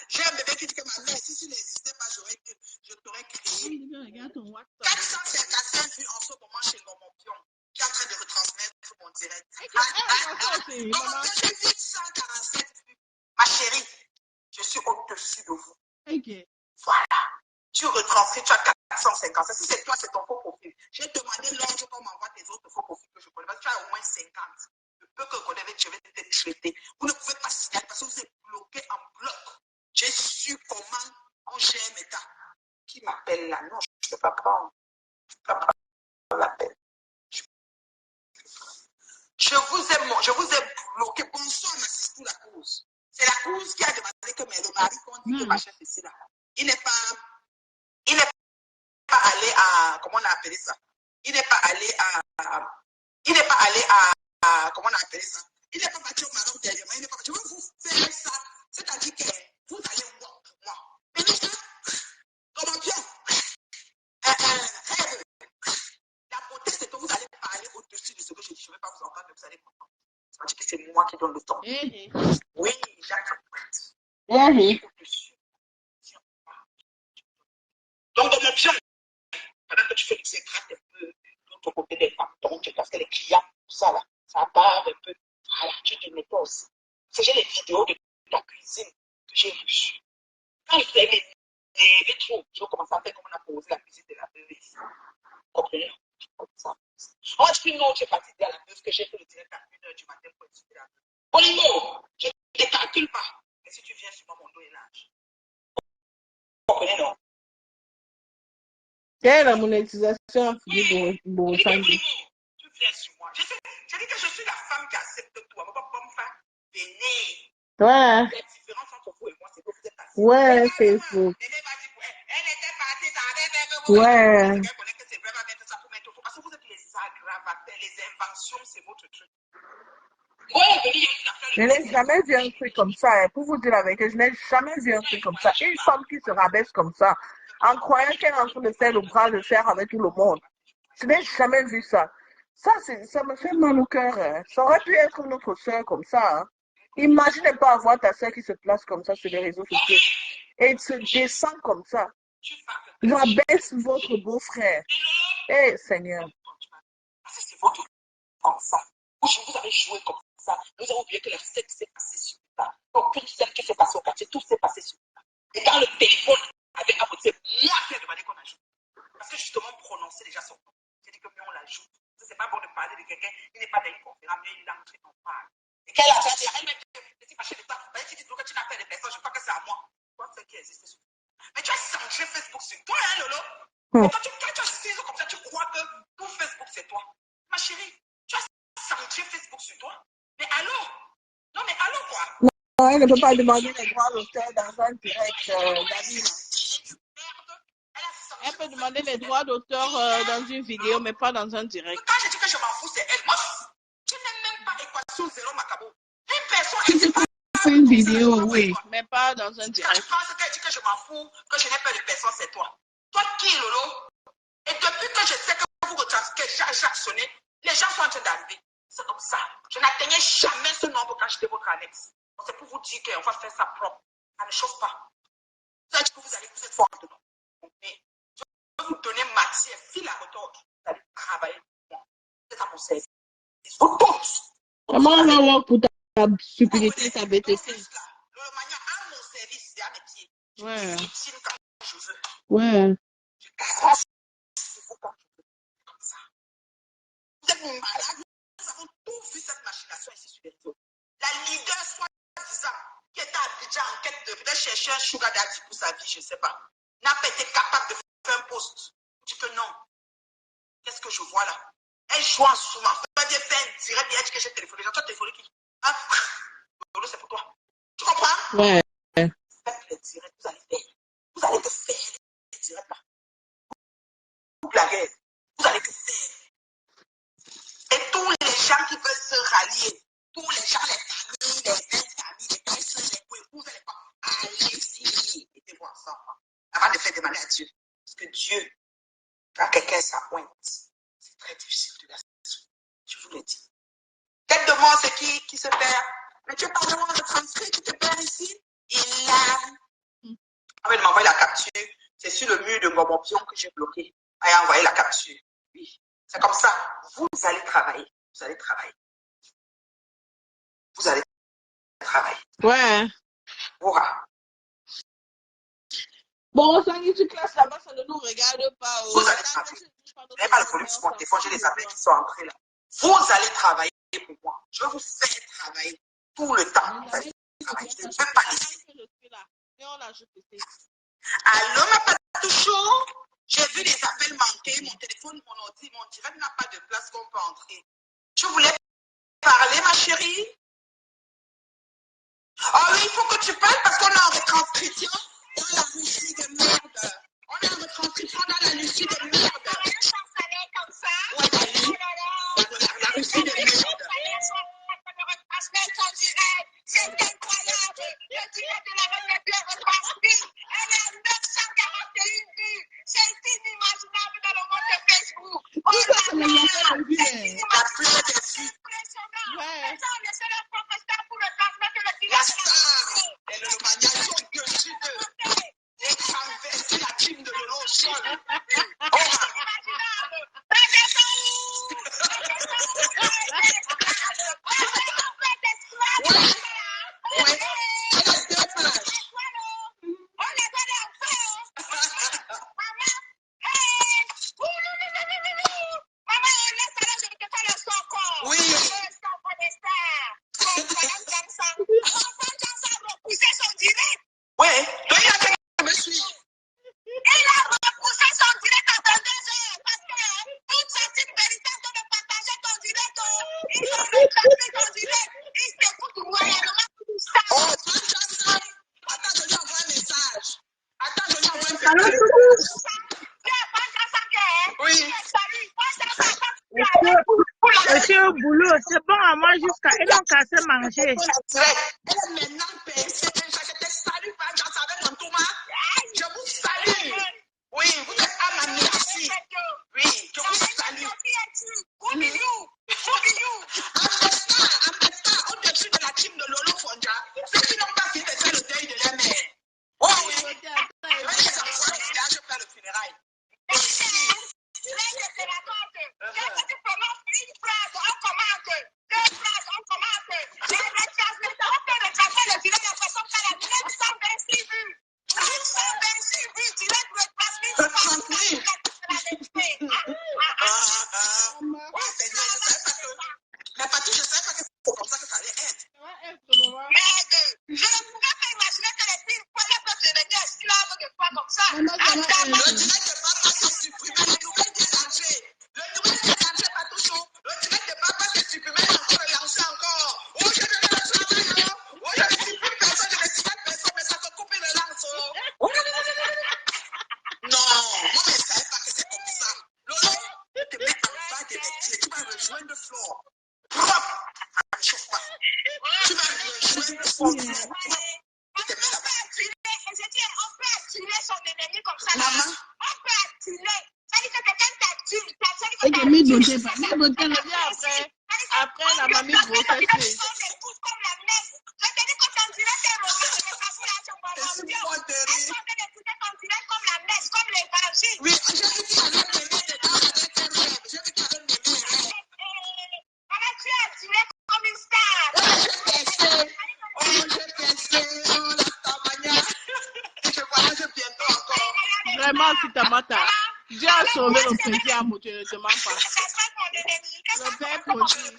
J'ai un bébé qui dit que ma mère, si tu n'existais pas, je t'aurais créé. 455 vues en ce moment chez mon pion, qui est en train de retransmettre mon direct. Comment j'ai 847 vues. Ma chérie, je suis au-dessus de vous. Voilà. Tu retranscris, tu as 450. Si c'est toi, c'est ton faux profil. J'ai demandé l'ordre qu'on m'envoie tes autres faux profils que je connais. Parce que tu as au moins 50. Le peu que je connais, je vais te traiter. Vous ne pouvez pas signaler parce que vous êtes bloqué en bloc. J'ai su comment on gère mes tas. Qui m'appelle là? Non, je ne peux pas prendre. Je ne peux pas prendre l'appel. Je vous ai bloqué. Bonsoir, merci pour la cause. C'est la cause qui a demandé que le mari qu'on dit que ma chef ici là. Il n'est pas allé à, comment on a appelé ça? Il n'est pas allé à, comment on a appelé ça? Il n'est pas battu au Maroc dernièrement. Il n'est pas battu. Je vais vous faire ça. C'est-à-dire que vous allez voir pour moi. Mais nous, comment bien? La beauté, c'est que vous allez parler au-dessus de ce que je dis. Je ne vais pas vous entendre, mais vous allez comprendre. C'est-à-dire que c'est moi qui donne le temps. Oui, Jacques. Au-dessus. Donc, dans mon pion, pendant que tu fais les écrates un peu de l'autre côté des pantons, parce que les clients, tout ça là, ça part un peu. Voilà, tu te nettoies aussi. C'est j'ai les vidéos de ta cuisine que j'ai reçues. Quand je vais m'énerver trop, je vais commencer à faire comme on a posé la cuisine de la beuve ici. Comprenez? Comme ça. On va dire non, j'ai parti de la beuve que j'ai fait le direct à 1h du matin pour étudier la beuve. Bolimo, je ne te calcule pas. Et si tu viens sur moi, mon dos est large. Comprenez, non? Quelle est la monétisation du bon samedi? Tu viens sur moi. Je dis que je suis la femme qui accepte tout. On ne va pas me faire venir. Ouais. La différence entre vous et moi, c'est que vous êtes assis. Ouais, c'est faux. Elle était partie dans Ouais. Elle connaît que c'est vraiment mettre ça pour mettre au fond. Parce que vous êtes les aggravateurs, les inventions, c'est votre truc. Je n'ai jamais vu un truc comme ça. Pour vous dire la vérité, je n'ai jamais vu un truc comme ça. Une femme qui se rabaisse comme ça, en croyant qu'elle est en train de faire le bras de fer avec tout le monde. Je n'ai jamais vu ça. Ça me fait mal au cœur. Hein. Ça aurait pu être notre soeur comme ça. Hein. Imaginez pas avoir ta soeur qui se place comme ça sur les réseaux sociaux et se descend comme ça. Rabaisse votre beau-frère. Eh, Seigneur. C'est votre comme ça. Vous avez joué comme ça. Nous avons oublié que la scène s'est passée sur ça. Donc, tout ce qui s'est passé au quartier, tout s'est passé sur ça. Et quand le téléphone avait apporté, moi qui ai demandé qu'on ajoute. Parce que justement, prononcer déjà son nom. J'ai dit que mieux on l'ajoute. C'est pas bon de parler de quelqu'un qui n'est pas dans une conférence, mais il a entré dans le parle. Et qu'elle a dit, elle m'a dit, pas chez les temps. Tu dis que tu n'as pas de personnes, je crois que c'est à moi. Toi, c'est qui existe sur. Mais tu as centré Facebook sur toi, hein, Lolo? Et quand tu as comme ça, tu crois que tout Facebook, c'est toi. Ma chérie, tu as centré Facebook sur toi. Mais allô? Non, mais allô, quoi? Non, elle ne peut pas demander les droits d'auteur dans un direct, David. Elle peut demander les droits d'auteur dans une vidéo, mais pas dans un direct. Quand je dis que je m'en fous, c'est elle. Moi, tu n'es même pas équation zéro, Macabo. Une personne, c'est une vidéo, oui, mais pas dans un direct. Quand tu penses qu'elle dit que je m'en fous, que je n'ai pas de personne, c'est toi. Toi qui, Lolo? Et depuis que je sais que vous retranscrivez Jacques Sonnet, les gens sont en train d'arriver. C'est comme ça. Je n'atteignais jamais ce nombre quand j'étais votre annexe. C'est pour vous dire qu'on va faire ça propre. Ça ne chauffe pas. Ça dit que vous êtes fort dedans. Mais je vais vous donner matière, fil à retordre. Vous allez travailler pour moi. C'est à mon service. Vous tous. Comment on va voir pour ta stupidité, ta bêtise? Le mania à mon service, c'est à mes pieds. Ouais. Je quand je veux. Ouais. Je casse vous quand je veux. Comme ça. Vous êtes malade. Nous avons tous vu cette machination ici sur les réseaux. La leader, soi-disant, qui était à Abidjan en quête de peut-être chercher un sugar daddy pour sa vie, je ne sais pas, n'a pas été capable de faire un post. Je dis que non. Qu'est-ce que je vois là? Elle joue en sous-main. Fais un direct, elle dit que j'ai téléphoné. J'ai téléphoné qui? Hein? C'est pour toi. Tu comprends? Ouais. Faites les directs, vous allez faire. Vous allez te faire les directs là. Vous blaguez. Vous allez te faire. Et tous les gens qui veulent se rallier, tous les gens, les familles, les familles, les personnes, les coépouses, les parents, allez-y. Mettez-vous ensemble. Avant de faire demander à Dieu. Parce que Dieu, quand quelqu'un s'appointe, c'est très difficile de la sauver. Je vous le dis. Tête de mort, c'est qui se perd. Mais tu parles de retranscrit, tu te perds ici. Il a. Ah, il m'a envoyé la capture. C'est sur le mur de Ngomoption que j'ai bloqué. Il a envoyé la capture. Oui. C'est comme ça. Vous allez travailler. Vous allez travailler. Vous allez travailler. Ouais. Voilà. Bon, Sangui, tu classes là-bas, ça ne nous regarde pas. Vous allez travailler. Je n'ai pas le volume sur mon téléphone, j'ai les appels qui sont entrés là. Vous allez travailler pour moi. Je vais vous faire travailler tout le temps. Vous allez travailler. Je ne peux pas laisser. Allô, ma Patouchou? J'ai vu les appels manquer. Mon téléphone, mon ordi, mon direct n'a pas de place qu'on peut entrer. Tu voulais parler, ma chérie? Oh oui, il faut que tu parles parce qu'on est en retranscription dans la Russie de merde. On est en retranscription dans la Russie de merde. Comme ça. Ouais, la Russie de merde. C'est incroyable. Le direct de la retraite est retransmis. Elle est à 941 vues. C'est inimaginable dans le monde de Facebook. Oh là là, c'est inimaginable. C'est impressionnant. Maintenant, on essaie de professeur pour le transmettre le direct. La star. Et le maniaque sont gueuchiteux. Et traverser la team de Lolo au sol. Oh, inimaginable. C'est au boulot, c'est bon à moi jusqu'à. Ils n'ont qu'à se manger. Elle est maintenant percée. J'étais salut par grâce avec mon Thomas. Je vous salue. Oui, vous êtes à ma merci. Oui, je vous salue. Au-dessus de la team de Lolo Fonja, ceux qui n'ont pas fini de faire le deuil de leur mère. Oh oui, je vais les envoyer, je fais le funérail. Mais Patou, je ne savais pas que c'est comme ça que ça allait être. Merde! Je ne pouvais pas imaginer que les filles peuvent devenir esclaves de toi comme ça. Le direct de papa s'est supprimé, le nouvel désengé. Le nouvel désengé, Patouchou. Le direct de papa s'est supprimé, encore relancé encore. Oh, je vais faire le travail, oh. Oh, je ne suis plus personne, je ne suis pas personne, mais ça te coupe le lance, oh. Non, moi, je ne savais pas que c'est comme ça. Lolo, te mets en bas de mes pieds, tu vas rejoindre Flore. Propre! Chauffe pas. Tu vas rejoindre Flore. Tu te mets là-bas. On peut attirer son ennemi comme ça. Maman. On peut attirer. Ça dit que quelqu'un t'attire. Après, la mamie grossesse. Oui, j'ai vu qu'il y avait des mecs dedans avec un rêve. J'ai vu qu'il y avait des mecs. Maman, tu es attirée comme une star. Oh, j'ai pensé. Oh, la tamania. Je voyage bientôt encore. Vraiment, si t'as mata. Dieu a sauvé le petit amour, tu ne te mens pas. Le père produit.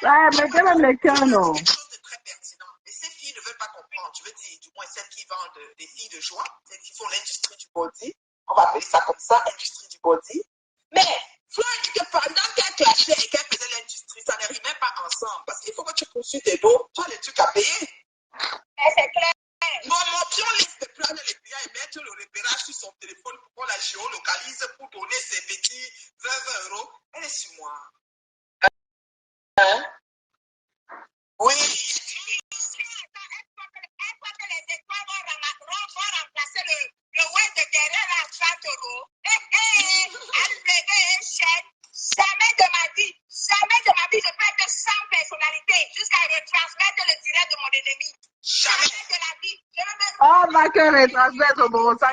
Ouais, mais quand même les cœurs, non. C'est quelque chose de très pertinent. Mais ces filles ne veulent pas comprendre. Je veux dire, du moins celles qui vendent des filles de joie, celles qui font l'industrie du body. On va appeler ça comme ça, industrie du body. Mais Fleur dit que pendant qu'elle clashait et qu'elle faisait l'industrie, ça n'arrive même pas ensemble. Parce qu'il faut que tu poursuives tes dos, tu as les trucs à payer. Mais c'est clair. Mon pion laisse prendre les clients et mettre le repérage sur son téléphone pour qu'on la géolocalise pour donner ses petits 20 euros. Elle est sur moi. Hein? Oui. Elle croit que les étoiles vont remplacer le web de derrière la 30 euros. Elle levait une chaîne. Jamais de ma vie, je peux être 100 personnalités jusqu'à retransmettre le direct de mon ennemi. Jamais de la vie. Je ne me Oh, ma cœur est transmettre au bon sang.